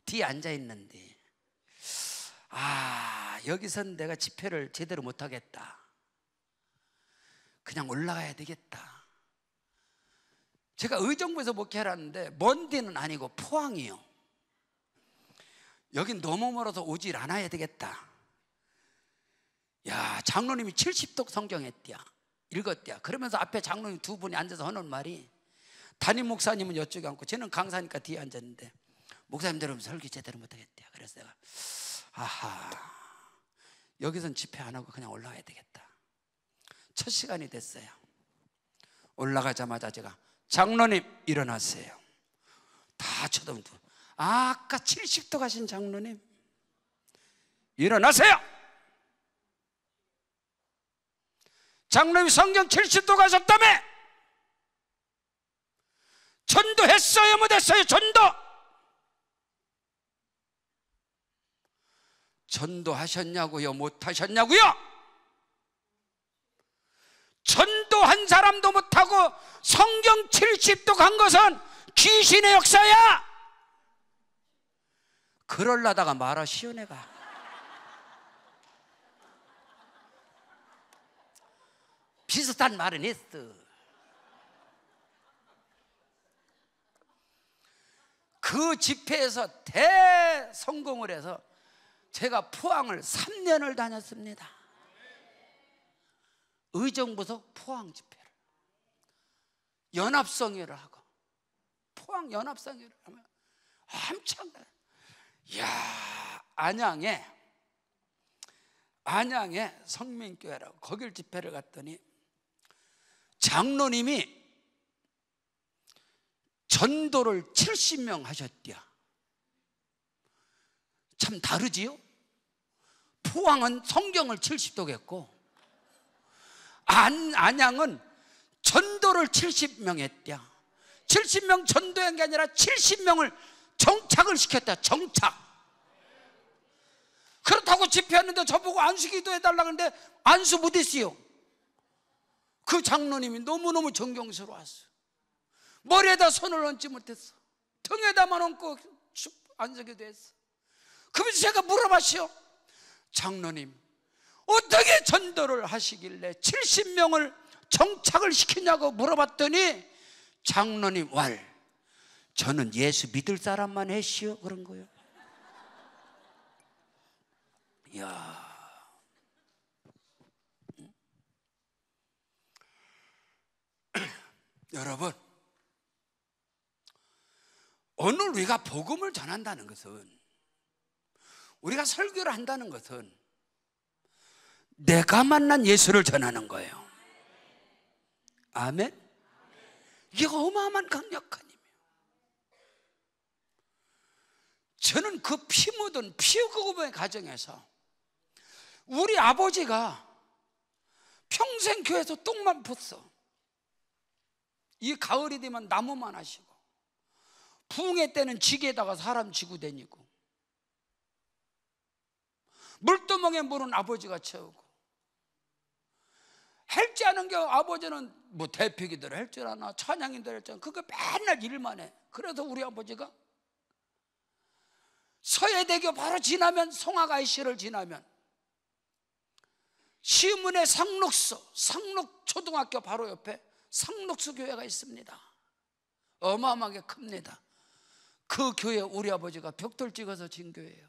뒤에 앉아있는데 여기선 내가 집회를 제대로 못하겠다. 그냥 올라가야 되겠다. 제가 의정부에서 목회하라는데 먼 데는 아니고 포항이요. 여긴 너무 멀어서 오질 않아야 되겠다. 야, 장로님이 70독 성경했대야. 읽었대야. 그러면서 앞에 장로님 두 분이 앉아서 하는 말이, 담임 목사님은 이쪽에 앉고 저는 강사니까 뒤에 앉았는데 목사님들은 설교 제대로 못하겠대요. 그래서 내가 여기선 집회 안 하고 그냥 올라가야 되겠다. 첫 시간이 됐어요. 올라가자마자 제가 장로님 일어나세요. 다 쳐다보고, 아까 70도 가신 장로님 일어나세요. 장로님 성경 70도 가셨다며? 전도했어요 못했어요? 전도하셨냐고요? 못하셨냐고요? 전도한 사람도 못하고 성경 70도 간 것은 귀신의 역사야. 그럴라다가 말하시오. 내가 비슷한 말은 했어. 그 집회에서 대성공을 해서 제가 포항을 3년을 다녔습니다. 의정부서 포항 집회를, 연합성회를 하고, 포항 연합성회를 하면 엄청 이야, 안양에 성민교회라고 거길 집회를 갔더니 장로님이 전도를 70명 하셨대요. 참 다르지요? 포항은 성경을 70도 했고 안양은 전도를 70명 했대요. 70명 전도한 게 아니라 70명을 정착을 시켰다. 정착. 그렇다고 집회했는데 저보고 안수 기도해달라고 하는데 안수 못했어요. 그 장로님이 너무너무 존경스러웠어요. 머리에다 손을 얹지 못했어. 등에다만 얹고 안수 기도했어. 그러면서 제가 물어봤어요. 장로님, 어떻게 전도를 하시길래 70명을 정착을 시키냐고 물어봤더니 장로님 저는 예수 믿을 사람만 했시오 그런 거예요. 이야, 여러분, 오늘 우리가 복음을 전한다는 것은, 우리가 설교를 한다는 것은 내가 만난 예수를 전하는 거예요. 아멘? 이게 어마어마한 강력한 힘이에요. 저는 그 피 묻은 피부구분의 가정에서 우리 아버지가 평생 교회에서 똥만 폈어. 이 가을이 되면 나무만 하시고, 부흥회 때는 지게에다가 사람 지고 다니고, 물두멍에 물은 아버지가 채우고, 할 줄 아는 게 아버지는 뭐 대표기들 할 줄 아나 찬양인들 할 줄 아나 그거 맨날 일만 해. 그래서 우리 아버지가 서해대교 바로 지나면, 송악IC를 지나면 시문의 상록초등학교 바로 옆에 상록수 교회가 있습니다. 어마어마하게 큽니다. 그 교회 우리 아버지가 벽돌 찍어서 진 교회예요.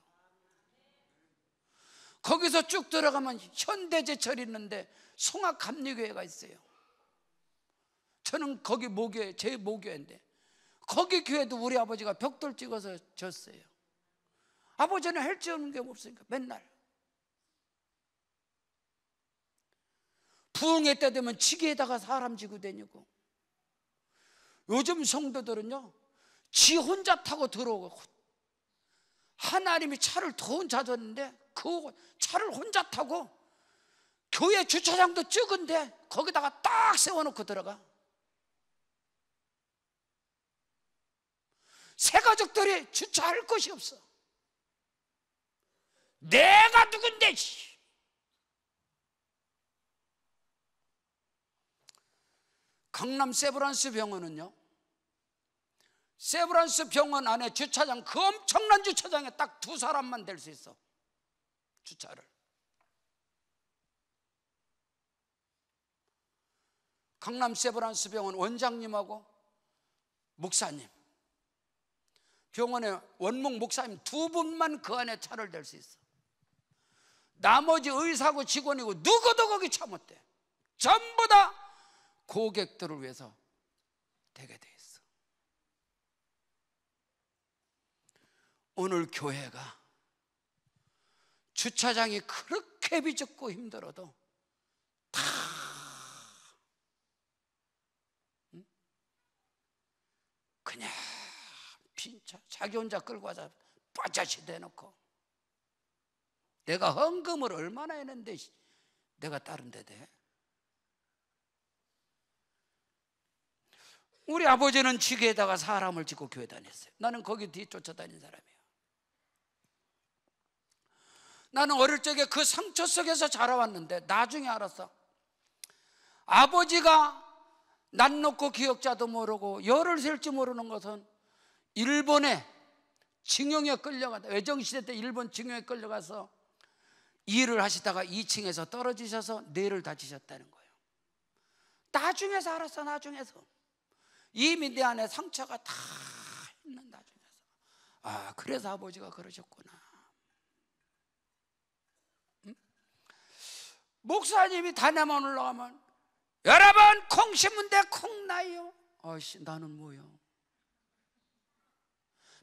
거기서 쭉 들어가면 현대제철 있는데 송악감리교회가 있어요. 저는 거기 모교회, 제 모교회인데 거기 교회도 우리 아버지가 벽돌 찍어서 졌어요. 아버지는 할 줄 아는 게 없으니까 맨날 부흥회 때 되면 지게에다가 사람 지고 다니고, 요즘 성도들은요 지 혼자 타고 들어오고, 하나님이 차를 더 혼자 줬는데 그 차를 혼자 타고 교회 주차장도 적은데 거기다가 딱 세워놓고 들어가. 새 가족들이 주차할 곳이 없어. 내가 누군데. 강남 세브란스 병원은요, 세브란스 병원 안에 주차장, 그 엄청난 주차장에 딱 2사람만 될 수 있어, 주차를. 강남 세브란스 병원 원장님하고 목사님, 병원의 원목 목사님 2분만 그 안에 차를 댈 수 있어. 나머지 의사고 직원이고 누구도 거기 차 못 대. 전부 다 고객들을 위해서 되게 돼 있어. 오늘 교회가 주차장이 그렇게 비좁고 힘들어도 다 그냥 빈차 자기 혼자 끌고 와서 빠짜시 대놓고, 내가 헌금을 얼마나 했는데 내가 다른 데 대? 우리 아버지는 지게에다가 사람을 짓고 교회 다녔어요. 나는 거기 뒤에 쫓아다닌 사람이에요. 나는 어릴 적에 그 상처 속에서 자라왔는데 나중에 알았어. 아버지가 난 놓고 기억자도 모르고 열을 셀지 모르는 것은 일본에 징용에 끌려가다, 외정시대 때 일본 징용에 끌려가서 일을 하시다가 2층에서 떨어지셔서 뇌를 다치셨다는 거예요. 나중에서 알았어. 나중에서 이미 내 안에 상처가 다 있는, 나중에서. 아, 그래서 아버지가 그러셨구나. 응? 목사님이 단에만 올라가면 여러분 콩 심은데 콩 나요. 아이씨, 나는 뭐요?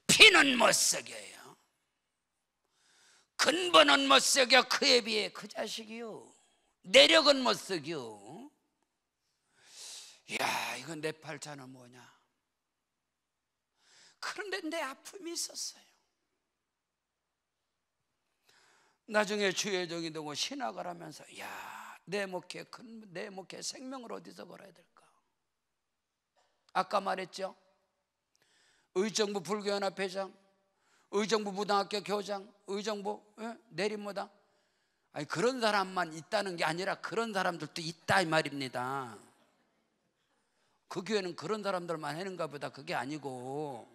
피는 못 속여요. 근본은 못 새겨 그에 비해 그 자식이요. 내력은 못 새겨. 야, 이건 내 팔자는 뭐냐. 그런데 내 아픔이 있었어요. 나중에 주의 종이 되고 신학을 하면서 야, 내 목회 생명을 어디서 걸어야 될까? 아까 말했죠. 의정부 불교연합회장, 의정부 무당학교 교장, 의정부 내림무당. 아니, 그런 사람만 있다는 게 아니라 그런 사람들도 있다 이 말입니다. 그 교회는 그런 사람들만 하는가 보다. 그게 아니고.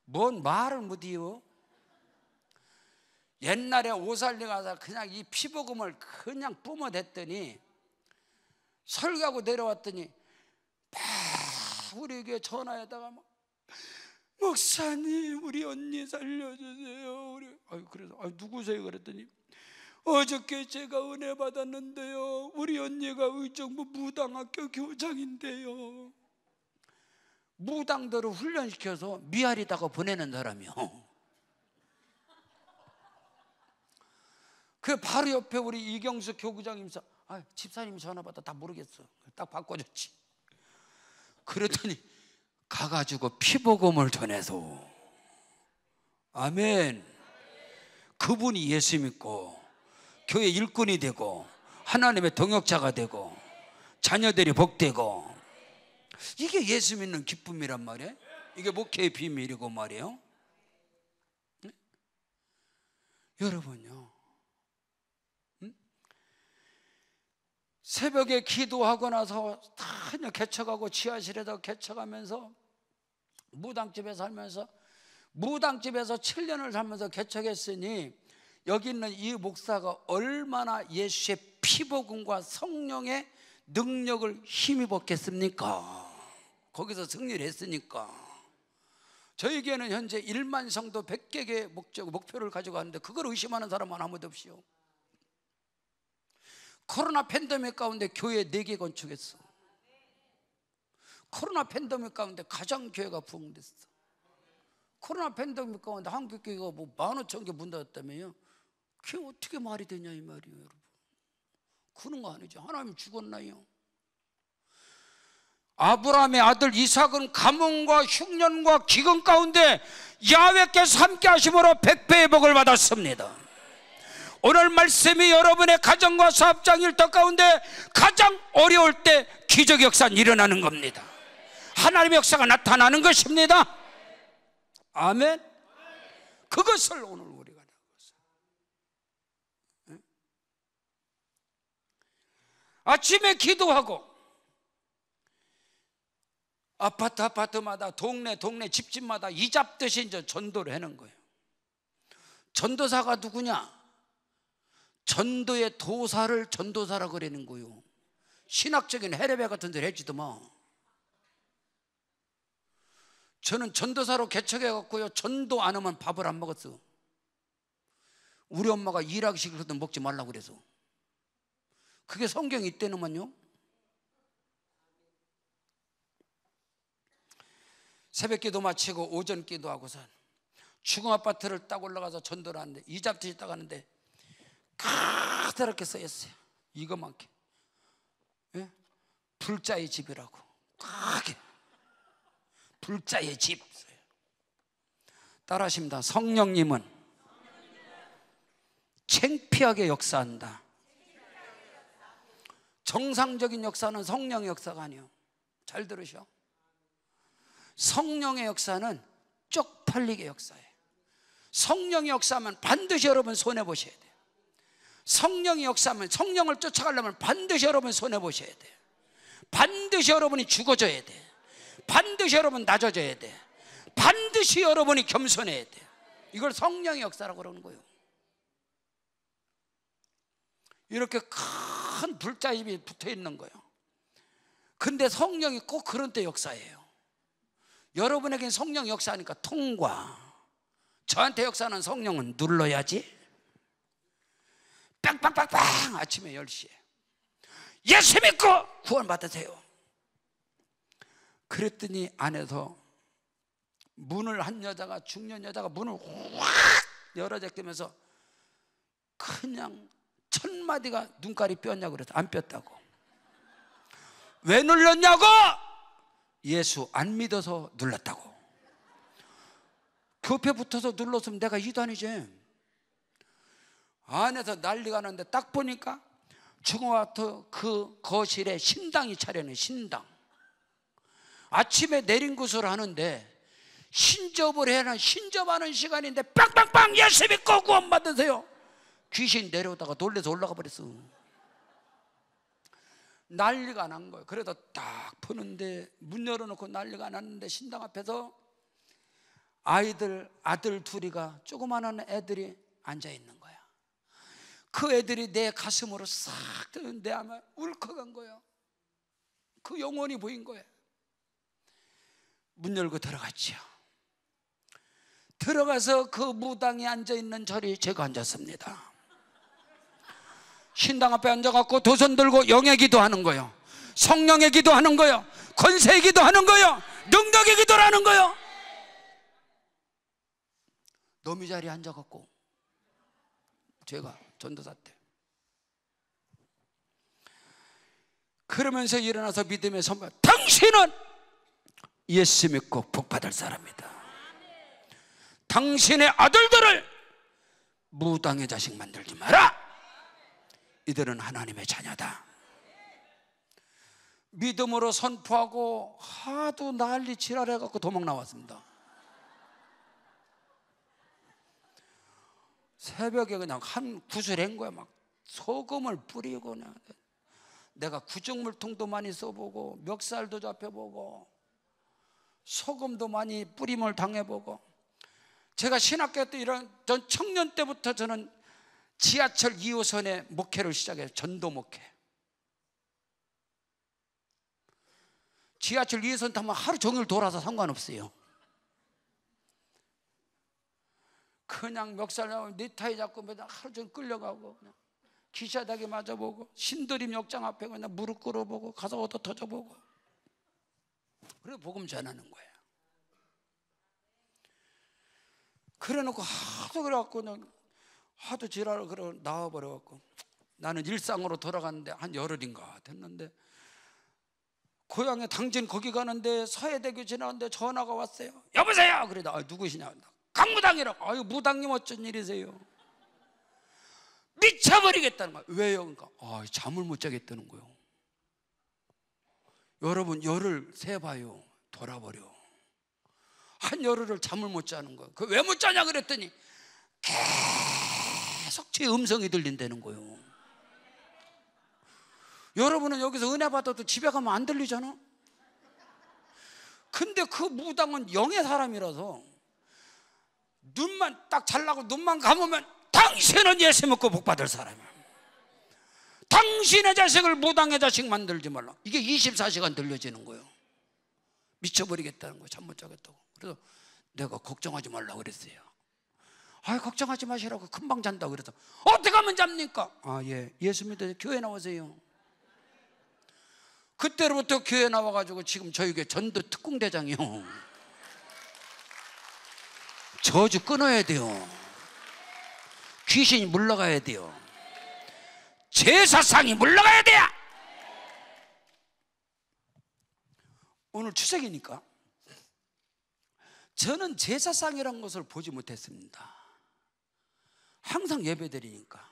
뭔 말을 못해요. 옛날에 오살리 가서 그냥 이 피복음을 그냥 뿜어댔더니 설교하고 내려왔더니 우리 교회 전화에다가 막 목사님 우리 언니 살려주세요. 그래서 누구세요? 그랬더니 어저께 제가 은혜 받았는데요, 우리 언니가 의정부 무당학교 교장인데요. 무당들을 훈련시켜서 미아리다가 보내는 사람이요. 그 바로 옆에 우리 이경수 교구장님서 집사님 전화 받아. 다 모르겠어. 딱 바꿔줬지. 그랬더니 가가지고 피복음을 전해서 아멘. 그분이 예수 믿고 교회 일꾼이 되고 하나님의 동역자가 되고 자녀들이 복되고, 이게 예수 믿는 기쁨이란 말이에요. 이게 목회의 비밀이고 말이에요. 여러분요, 새벽에 기도하고 나서 다 개척하고 지하실에다 개척하면서 무당집에 살면서 무당집에서 7년을 살면서 개척했으니 여기 있는 이 목사가 얼마나 예수의 피복음과 성령의 능력을 힘입었겠습니까? 거기서 승리를 했으니까. 저에게는 현재 1만 성도 100개의 목표를 가지고 가는데 그걸 의심하는 사람은 아무도 없이요. 코로나 팬데믹 가운데 교회 4개 건축했어. 코로나 팬데믹 가운데 가장 교회가 부흥됐어. 코로나 팬데믹 가운데 한국교회가 15,000개 문 닫았다며요. 그게 어떻게 말이 되냐 이 말이에요, 여러분. 그런 거 아니죠. 하나님 죽었나요? 아브라함의 아들 이삭은 가뭄과 흉년과 기근 가운데 야훼께서 함께 하심으로 100배의 복을 받았습니다. 오늘 말씀이 여러분의 가정과 사업장 일터 가운데 가장 어려울 때 기적 역사는 일어나는 겁니다. 하나님의 역사가 나타나는 것입니다. 아멘. 그것을 오늘 우리가 나가서 아침에 기도하고 아파트마다 동네 집집마다 이잡듯이 이제 전도를 하는 거예요. 전도사가 누구냐? 전도의 도사를 전도사라고 그러는 거예요. 신학적인 헤레베 같은 데를 해주도 뭐. 저는 전도사로 개척해갖고요, 전도 안 하면 밥을 안 먹었어. 우리 엄마가 일하기 싫거든 먹지 말라고 그래서. 그게 성경이 있대는만요. 새벽 기도 마치고 오전 기도하고서 주공 아파트를 딱 올라가서 전도를 하는데 이잡듯이 딱 하는데 가득하게 써있어요. 이거만큼. 예? 불자의 집이라고. 크게 불자의 집. 따라하십니다. 성령님은 창피하게 역사한다. 정상적인 역사는 성령의 역사가 아니에요. 잘 들으셔. 성령의 역사는 쪽팔리게 역사예요. 성령의 역사하면 반드시 여러분 손해보셔야 돼요. 성령의 역사하면, 성령을 쫓아가려면 반드시 여러분 손해보셔야 돼요. 반드시 여러분이 죽어져야 돼요. 반드시 여러분 낮아져야 돼요. 반드시 여러분이 겸손해야 돼요. 이걸 성령의 역사라고 그러는 거예요. 이렇게 큰 불자집이 붙어 있는 거예요. 근데 성령이 꼭 그런 때 역사예요. 여러분에겐 성령 역사하니까 통과. 저한테 역사하는 성령은 눌러야지. 빵빵빵빵 아침에 10시에 예수 믿고 구원 받으세요. 그랬더니 안에서 문을 한 여자가, 중년 여자가 문을 확 열어제끼면서 그냥 첫 마디가 눈깔이 뼈냐고 그래서 안 뼈다고. 왜 눌렀냐고? 예수 안 믿어서 눌렀다고. 옆에 붙어서 눌렀으면 내가 이단이지. 안에서 난리가 나는데 딱 보니까 중앙아파트 그 거실에 신당이 차려놓은 신당. 아침에 내린 구슬을 하는데 신접을 해는 신접하는 시간인데 빵빵빵 예수 믿고 구원 받으세요. 귀신 내려오다가 놀래서 올라가 버렸어. 난리가 난 거예요. 그래도 딱 푸는데 문 열어놓고 난리가 났는데 신당 앞에서 아들 둘이가, 조그마한 애들이 앉아있는 거야. 그 애들이 내 가슴으로 싹 드는데 아마 울컥한 거예요. 그 영혼이 보인 거예요. 문 열고 들어갔죠. 들어가서 그 무당이 앉아있는 자리에 제가 앉았습니다. 신당 앞에 앉아갖고 두 손 들고 영의 기도하는 거예요. 성령의 기도하는 거예요. 권세의 기도하는 거예요. 능력의 기도를 하는 거예요. 너미 자리에 앉아갖고 제가 전도사 때 그러면서 일어나서 믿음의 선발, 당신은 예수 믿고 복 받을 사람이다. 당신의 아들들을 무당의 자식 만들지 마라. 이들은 하나님의 자녀다. 믿음으로 선포하고 하도 난리 지랄해갖고 도망 나왔습니다. 새벽에 그냥 한 구슬한 거야. 막 소금을 뿌리고, 내가 구정물통도 많이 써보고 멱살도 잡혀보고 소금도 많이 뿌림을 당해보고. 제가 신학교 때 전 청년 때부터 저는 지하철 2호선에 목회를 시작해요. 전도 목회. 지하철 2호선 타면 하루 종일 돌아서 상관없어요. 그냥 멱살 나오면 넥타이 잡고 맨날 하루 종일 끌려가고, 그냥 기차닥에 맞아보고, 신도림 역장 앞에 그냥 무릎 꿇어보고 가서 얻어 터져보고, 그래 복음 전하는 거예요. 그래 놓고 하도 그래갖고 그냥 하도 지랄을 그러고 나와버려갖고 나는 일상으로 돌아갔는데 한 열흘인가 됐는데, 고향에 당진 거기 가는데 서해대교 지나는데 전화가 왔어요. 여보세요. 그래 나 누구시냐? 강무당이라고. 아유 무당님 어쩐 일이세요? 미쳐버리겠다는 거야. 왜요? 그러니까 잠을 못 자겠다는 거예요. 여러분 열흘 세봐요. 돌아버려. 한 열흘을 잠을 못 자는 거예요. 그 왜 못 자냐 그랬더니 계속 제 음성이 들린다는 거예요. 여러분은 여기서 은혜 받아도 집에 가면 안 들리잖아. 근데 그 무당은 영의 사람이라서 눈만 딱 잘나고 눈만 감으면 당신은 예수 믿고 복 받을 사람이야. 당신의 자식을 무당의 자식 만들지 말라. 이게 24시간 들려지는 거예요. 미쳐버리겠다는 거예요. 잠 못 자겠다고. 그래서 내가 걱정하지 말라고 그랬어요. 걱정하지 마시라고, 금방 잔다고. 그래서 어떻게 하면 잡니까? 예, 예수 믿어서 교회 나오세요. 그때로부터 교회 나와가지고 지금 저희 교회 전도 특공대장이요. 저주 끊어야 돼요. 귀신이 물러가야 돼요. 제사상이 물러가야 돼요. 오늘 추석이니까 저는 제사상이라는 것을 보지 못했습니다. 항상 예배드리니까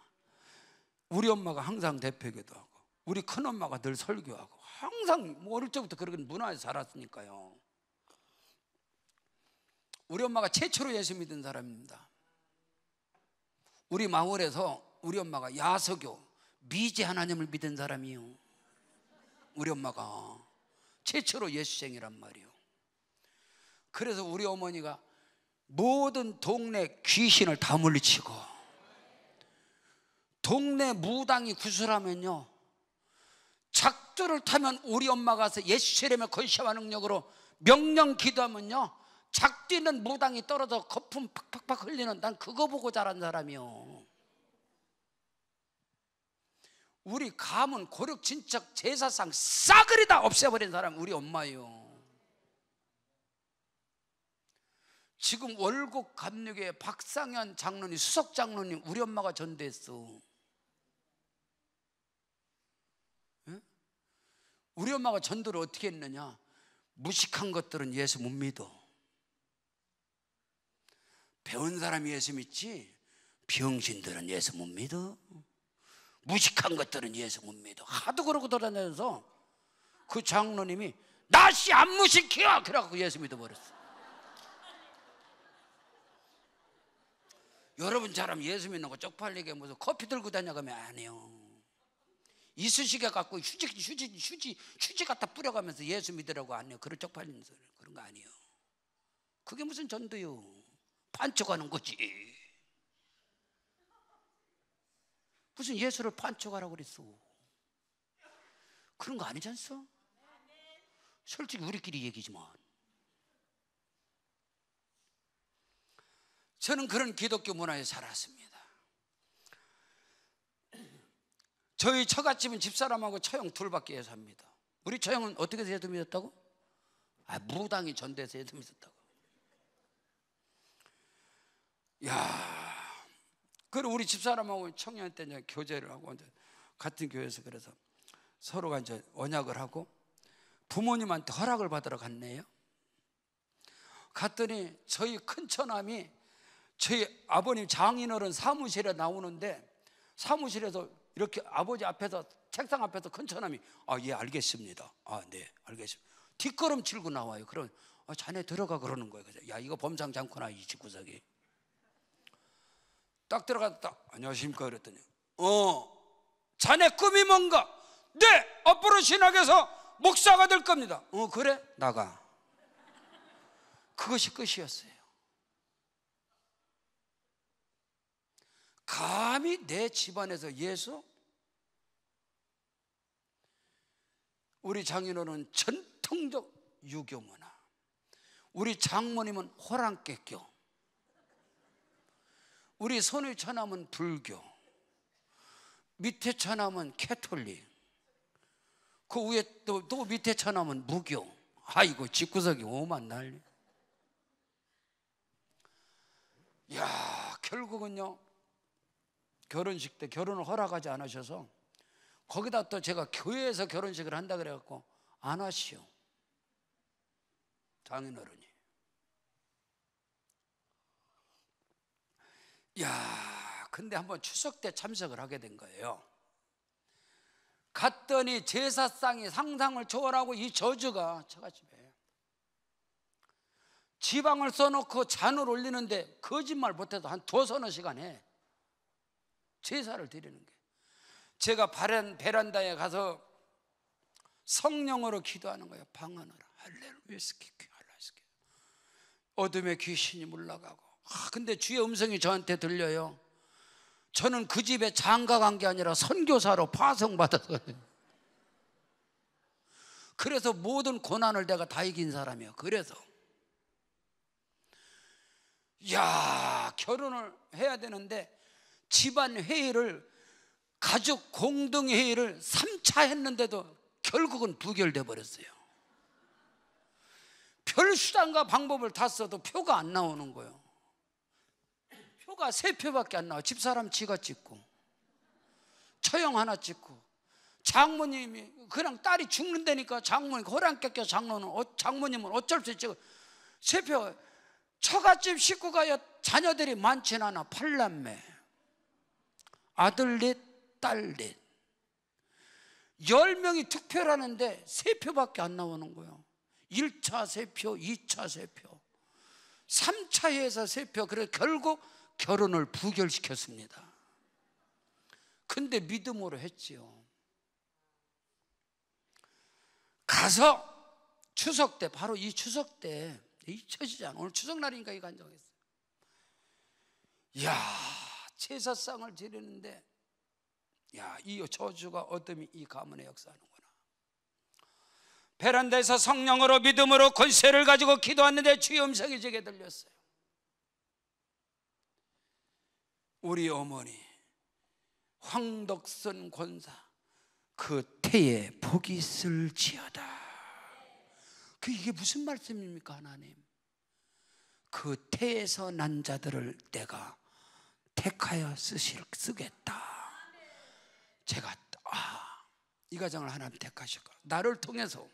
우리 엄마가 항상 대표기도 하고 우리 큰엄마가 늘 설교하고 항상 어릴 때부터 그런 문화에서 자랐으니까요. 우리 엄마가 최초로 예수 믿은 사람입니다. 우리 마을에서 우리 엄마가 야서교 미지 하나님을 믿은 사람이에요. 우리 엄마가 최초로 예수쟁이란 말이에요. 그래서 우리 어머니가 모든 동네 귀신을 다 물리치고, 동네 무당이 구슬하면요 작두를 타면 우리 엄마가 가서 예수처럼의 권세와 능력으로 명령 기도하면요 작두 있는 무당이 떨어져 거품 팍팍팍 흘리는, 난 그거 보고 자란 사람이요. 우리 가문 고력 친척 제사상 싸그리 다 없애버린 사람 우리 엄마예요. 지금 월곡 감리교회 박상현 장로님, 수석 장로님 우리 엄마가 전도했어. 예? 우리 엄마가 전도를 어떻게 했느냐? 무식한 것들은 예수 못 믿어. 배운 사람이 예수 믿지 병신들은 예수 못 믿어. 무식한 것들은 예수 못 믿어. 하도 그러고 돌아다녀서 그 장로님이 나씨 안 무식해요 그래갖고 예수 믿어버렸어. 여러분처럼 예수 믿는 거 쪽팔리게 무슨 커피 들고 다녀가면 안 해요. 이쑤시개 갖고 휴지 갖다 뿌려가면서 예수 믿으라고 안 해요. 그런 쪽팔리는 소리 그런 거 아니에요. 그게 무슨 전도요? 판촉하는 거지. 무슨 예수를 판촉하라고 그랬어. 그런 거 아니지 않소? 솔직히 우리끼리 얘기지만 저는 그런 기독교 문화에 살았습니다. 저희 처갓집은 집사람하고 처형 둘밖에 삽니다. 우리 처형은 어떻게 해서 예수 믿었다고? 무당이 전도해서 예수 믿었다고. 야, 그리고 우리 집사람하고 청년 때 이제 교제를 하고 이제 같은 교회에서 그래서 서로가 이제 언약을 하고 부모님한테 허락을 받으러 갔네요. 갔더니 저희 큰 처남이 저희 아버님 장인어른 사무실에 나오는데 사무실에서 이렇게 아버지 앞에서 책상 앞에서 큰 처남이 예 알겠습니다. 네 알겠습니다. 뒷걸음 치고 나와요. 그럼 자네 들어가 그러는 거예요. 그래서 야 이거 범상치 않구나 이 집구석이. 딱 들어갔다 안녕하십니까 그랬더니 자네 꿈이 뭔가? 네 앞으로 신학에서 목사가 될 겁니다. 그래? 나가. 그것이 끝이었어요. 감히 내 집안에서 예수? 우리 장인어른은 전통적 유교 문화, 우리 장모님은 호랑깨교, 우리 손의 처남은 불교, 밑에 처남은 캐톨릭, 그 위에 또 밑에 처남은 무교. 아이고 집구석이 오만 난리. 야 결국은요 결혼식 때 결혼을 허락하지 않으셔서 거기다 또 제가 교회에서 결혼식을 한다 그래갖고 안 하시오 장인어른이. 야 근데 한번 추석 때 참석을 하게 된 거예요. 갔더니 제사상이 상상을 초월하고 이 저주가 처갓집에 지방을 써놓고 잔을 올리는데 거짓말 못해도 한 2-3 시간 해 제사를 드리는 게. 제가 베란다에 가서 성령으로 기도하는 거예요. 방언으로 할렐루야 스키키 할라스키 어둠의 귀신이 물러가고. 근데 주의 음성이 저한테 들려요. 저는 그 집에 장가간 게 아니라 선교사로 파송받아서 그래서 모든 고난을 내가 다 이긴 사람이에요. 그래서 야 결혼을 해야 되는데 집안 회의를 가족 공동 회의를 3차 했는데도 결국은 부결돼 버렸어요. 별 수단과 방법을 다 써도 표가 안 나오는 거예요. 표가 3표밖에 안 나와. 집사람 지가 찍고 처형 하나 찍고 장모님이 그냥 딸이 죽는다니까 장모님 호랑 깎여 장모님은 어쩔 수 있지. 3표. 처갓집 식구가 자녀들이 많진 않아. 8남매 아들 넷 딸 넷 10명이 투표를 하는데 3표밖에 안 나오는 거예요. 1차 3표 2차 3표 3차에서 3표. 그래서 결국 결혼을 부결시켰습니다. 근데 믿음으로 했지요. 가서 추석 때 바로 이 추석 때 잊혀지지 않아. 오늘 추석날이니까 이거 간증했어요. 이야 제사상을 지르는데 이 저주가 어둠이 이 가문에 역사하는구나. 베란다에서 성령으로 믿음으로 권세를 가지고 기도했는데 주의 음성이 제게 들렸어요. 우리 어머니 황덕선 권사 그 태에 복이 있을지어다. 이게 무슨 말씀입니까 하나님? 그 태에서 난 자들을 내가 택하여 쓰겠다. 제가 이 가정을 하나님 택하셨고, 나를 통해서,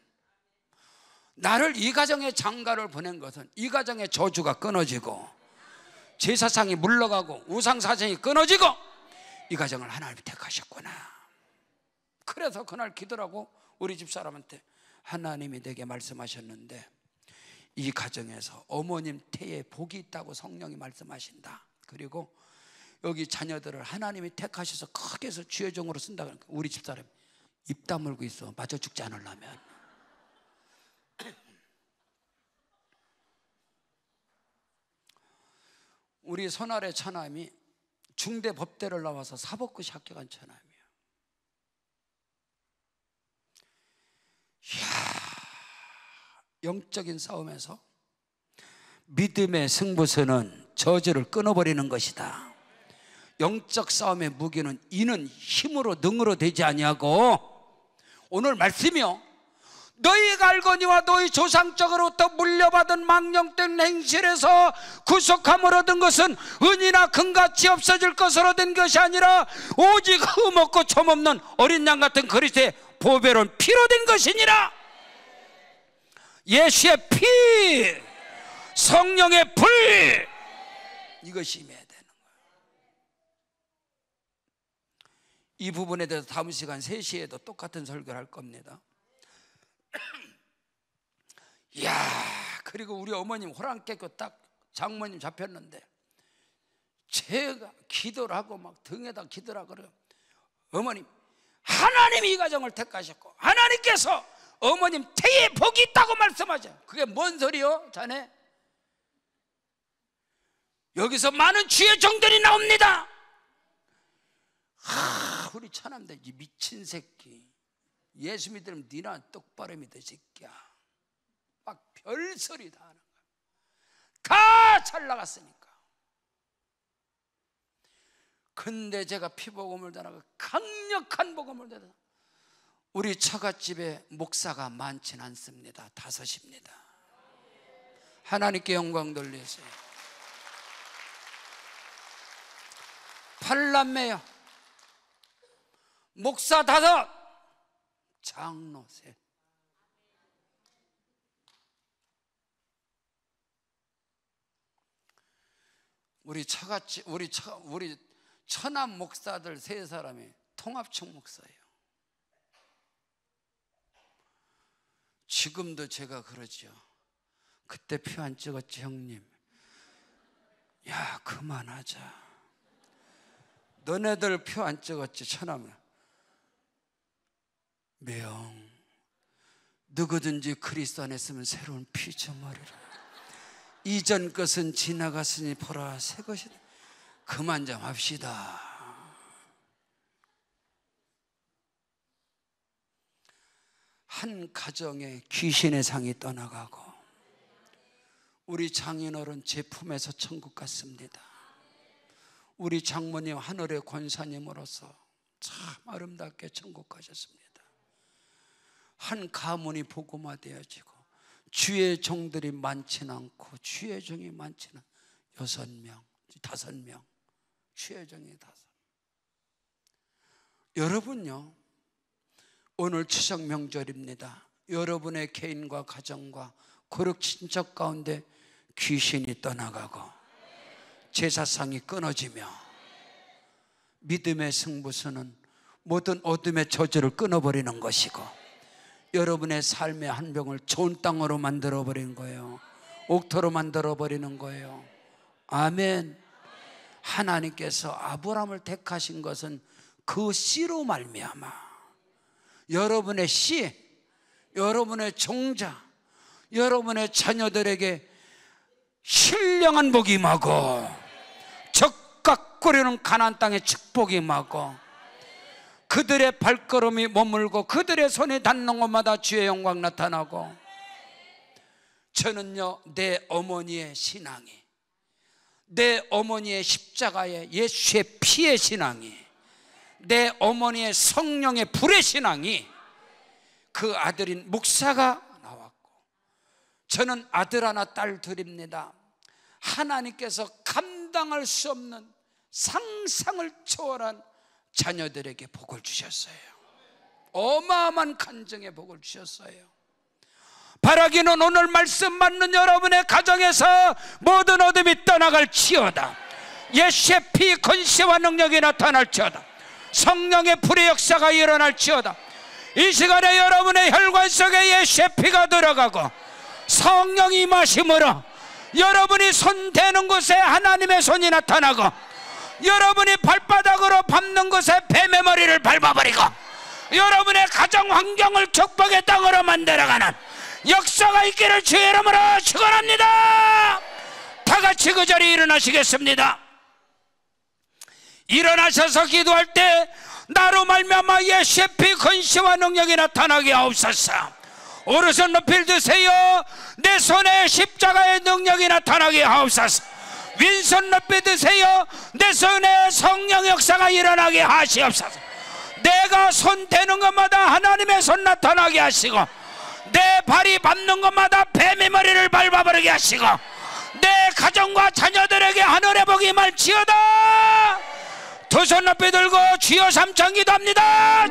나를 이 가정의 장가를 보낸 것은 이 가정의 저주가 끊어지고 제사상이 물러가고 우상사상이 끊어지고 이 가정을 하나님이 택하셨구나. 그래서 그날 기도라고 우리 집사람한테 하나님이 내게 말씀하셨는데, 이 가정에서 어머님 태에 복이 있다고 성령이 말씀하신다. 그리고 여기 자녀들을 하나님이 택하셔서 크게 해서 주의 종으로 쓴다. 우리 집사람이 입 다물고 있어. 맞아 죽지 않으려면. 우리 손아래 처남이 중대 법대를 나와서 사법고시 합격한 처남이에요. 이야, 영적인 싸움에서 믿음의 승부수는 저주를 끊어버리는 것이다. 영적 싸움의 무기는 이는 힘으로 능으로 되지 아니하고, 오늘 말씀이요, 너희가 알거니와 너희 조상적으로부터 물려받은 망령된 행실에서 구속함을 얻은 것은 은이나 금같이 없어질 것으로 된 것이 아니라 오직 흠없고 점없는 어린 양 같은 그리스도의 보배로운 피로 된 것이니라. 예수의 피, 성령의 불, 이것이 임해야 되는 거예요. 이 부분에 대해서 다음 시간 3시에도 똑같은 설교를 할 겁니다. 이야, 그리고 우리 어머님 호랑 깨고 딱 장모님 잡혔는데 제가 기도를 하고 막 등에다 기도를 하고 그래요. 어머님, 하나님이 이 가정을 택하셨고 하나님께서 어머님 태에 복이 있다고 말씀하죠. 그게 뭔 소리요, 자네? 여기서 많은 주의 종들이 나옵니다. 우리 처남들 이 미친 새끼, 예수 믿으면 니나 똑바로 믿어 새끼야. 막 별소리 다 하는 거야. 다 잘 나갔으니까. 근데 제가 피복음을 전하고 강력한 복음을 전하고, 우리 처갓집에 목사가 많진 않습니다. 5입니다. 하나님께 영광 돌리세요. 8남매요. 목사 5, 장로 3. 우리 처남 목사들 3사람이 통합청 목사예요. 지금도 제가 그러죠. 그때 표 안 찍었지 형님? 야, 그만하자. 너네들 표 안 찍었지 처남은? 매영, 누구든지 그리스도 안에 있으면 새로운 피조물이라. 이전 것은 지나갔으니 보라 새 것이다. 그만 좀 합시다. 한 가정에 귀신의 상이 떠나가고 우리 장인어른 제 품에서 천국 갔습니다. 우리 장모님 하늘의 권사님으로서 참 아름답게 천국 가셨습니다. 한 가문이 복음화되어지고 주의 종들이 많지는 않고 주의 종이 많지는 6명, 5명, 주의 종이 5. 여러분요, 오늘 추석 명절입니다. 여러분의 개인과 가정과 고륙 친척 가운데 귀신이 떠나가고 제사상이 끊어지며 믿음의 승부수는 모든 어둠의 저주를 끊어버리는 것이고 여러분의 삶의 한 병을 좋은 땅으로 만들어버린 거예요. 옥토로 만들어버리는 거예요. 아멘. 하나님께서 아브라함을 택하신 것은 그 씨로 말미암아 여러분의 씨, 여러분의 종자, 여러분의 자녀들에게 신령한 복이 임하고 적각 꾸리는 가나안 땅의 축복이 임하고 그들의 발걸음이 머물고 그들의 손이 닿는 곳마다 주의 영광 나타나고, 저는요 내 어머니의 신앙이, 내 어머니의 십자가의 예수의 피의 신앙이, 내 어머니의 성령의 불의 신앙이 그 아들인 목사가 나왔고, 저는 아들 하나 딸 둘입니다. 하나님께서 감당할 수 없는 상상을 초월한 자녀들에게 복을 주셨어요. 어마어마한 간증의 복을 주셨어요. 바라기는 오늘 말씀 맞는 여러분의 가정에서 모든 어둠이 떠나갈지어다. 예수의 피 권세와 능력이 나타날지어다. 성령의 불의 역사가 일어날지어다. 이 시간에 여러분의 혈관 속에 예수의 피가 들어가고 성령이 임하심으로 여러분이 손 대는 곳에 하나님의 손이 나타나고, 여러분이 발바닥으로 밟는 곳에 뱀의 머리를 밟아버리고, 여러분의 가정 환경을 축복의 땅으로 만들어가는 역사가 있기를 주의 이름으로 축원합니다. 다 같이 그 자리에 일어나시겠습니다. 일어나셔서 기도할 때 나로 말미암아 예수의 피 권세와 능력이 나타나게 하옵소서. 오른손 높이 드세요. 내 손에 십자가의 능력이 나타나게 하옵소서. 왼손 높이 드세요. 내 손에 성령 역사가 일어나게 하시옵소서. 내가 손 대는 것마다 하나님의 손 나타나게 하시고, 내 발이 밟는 것마다 뱀의 머리를 밟아버리게 하시고, 내 가정과 자녀들에게 하늘의 복이 임할지어다. 두 손 높이 들고 주여 삼창 기도합니다.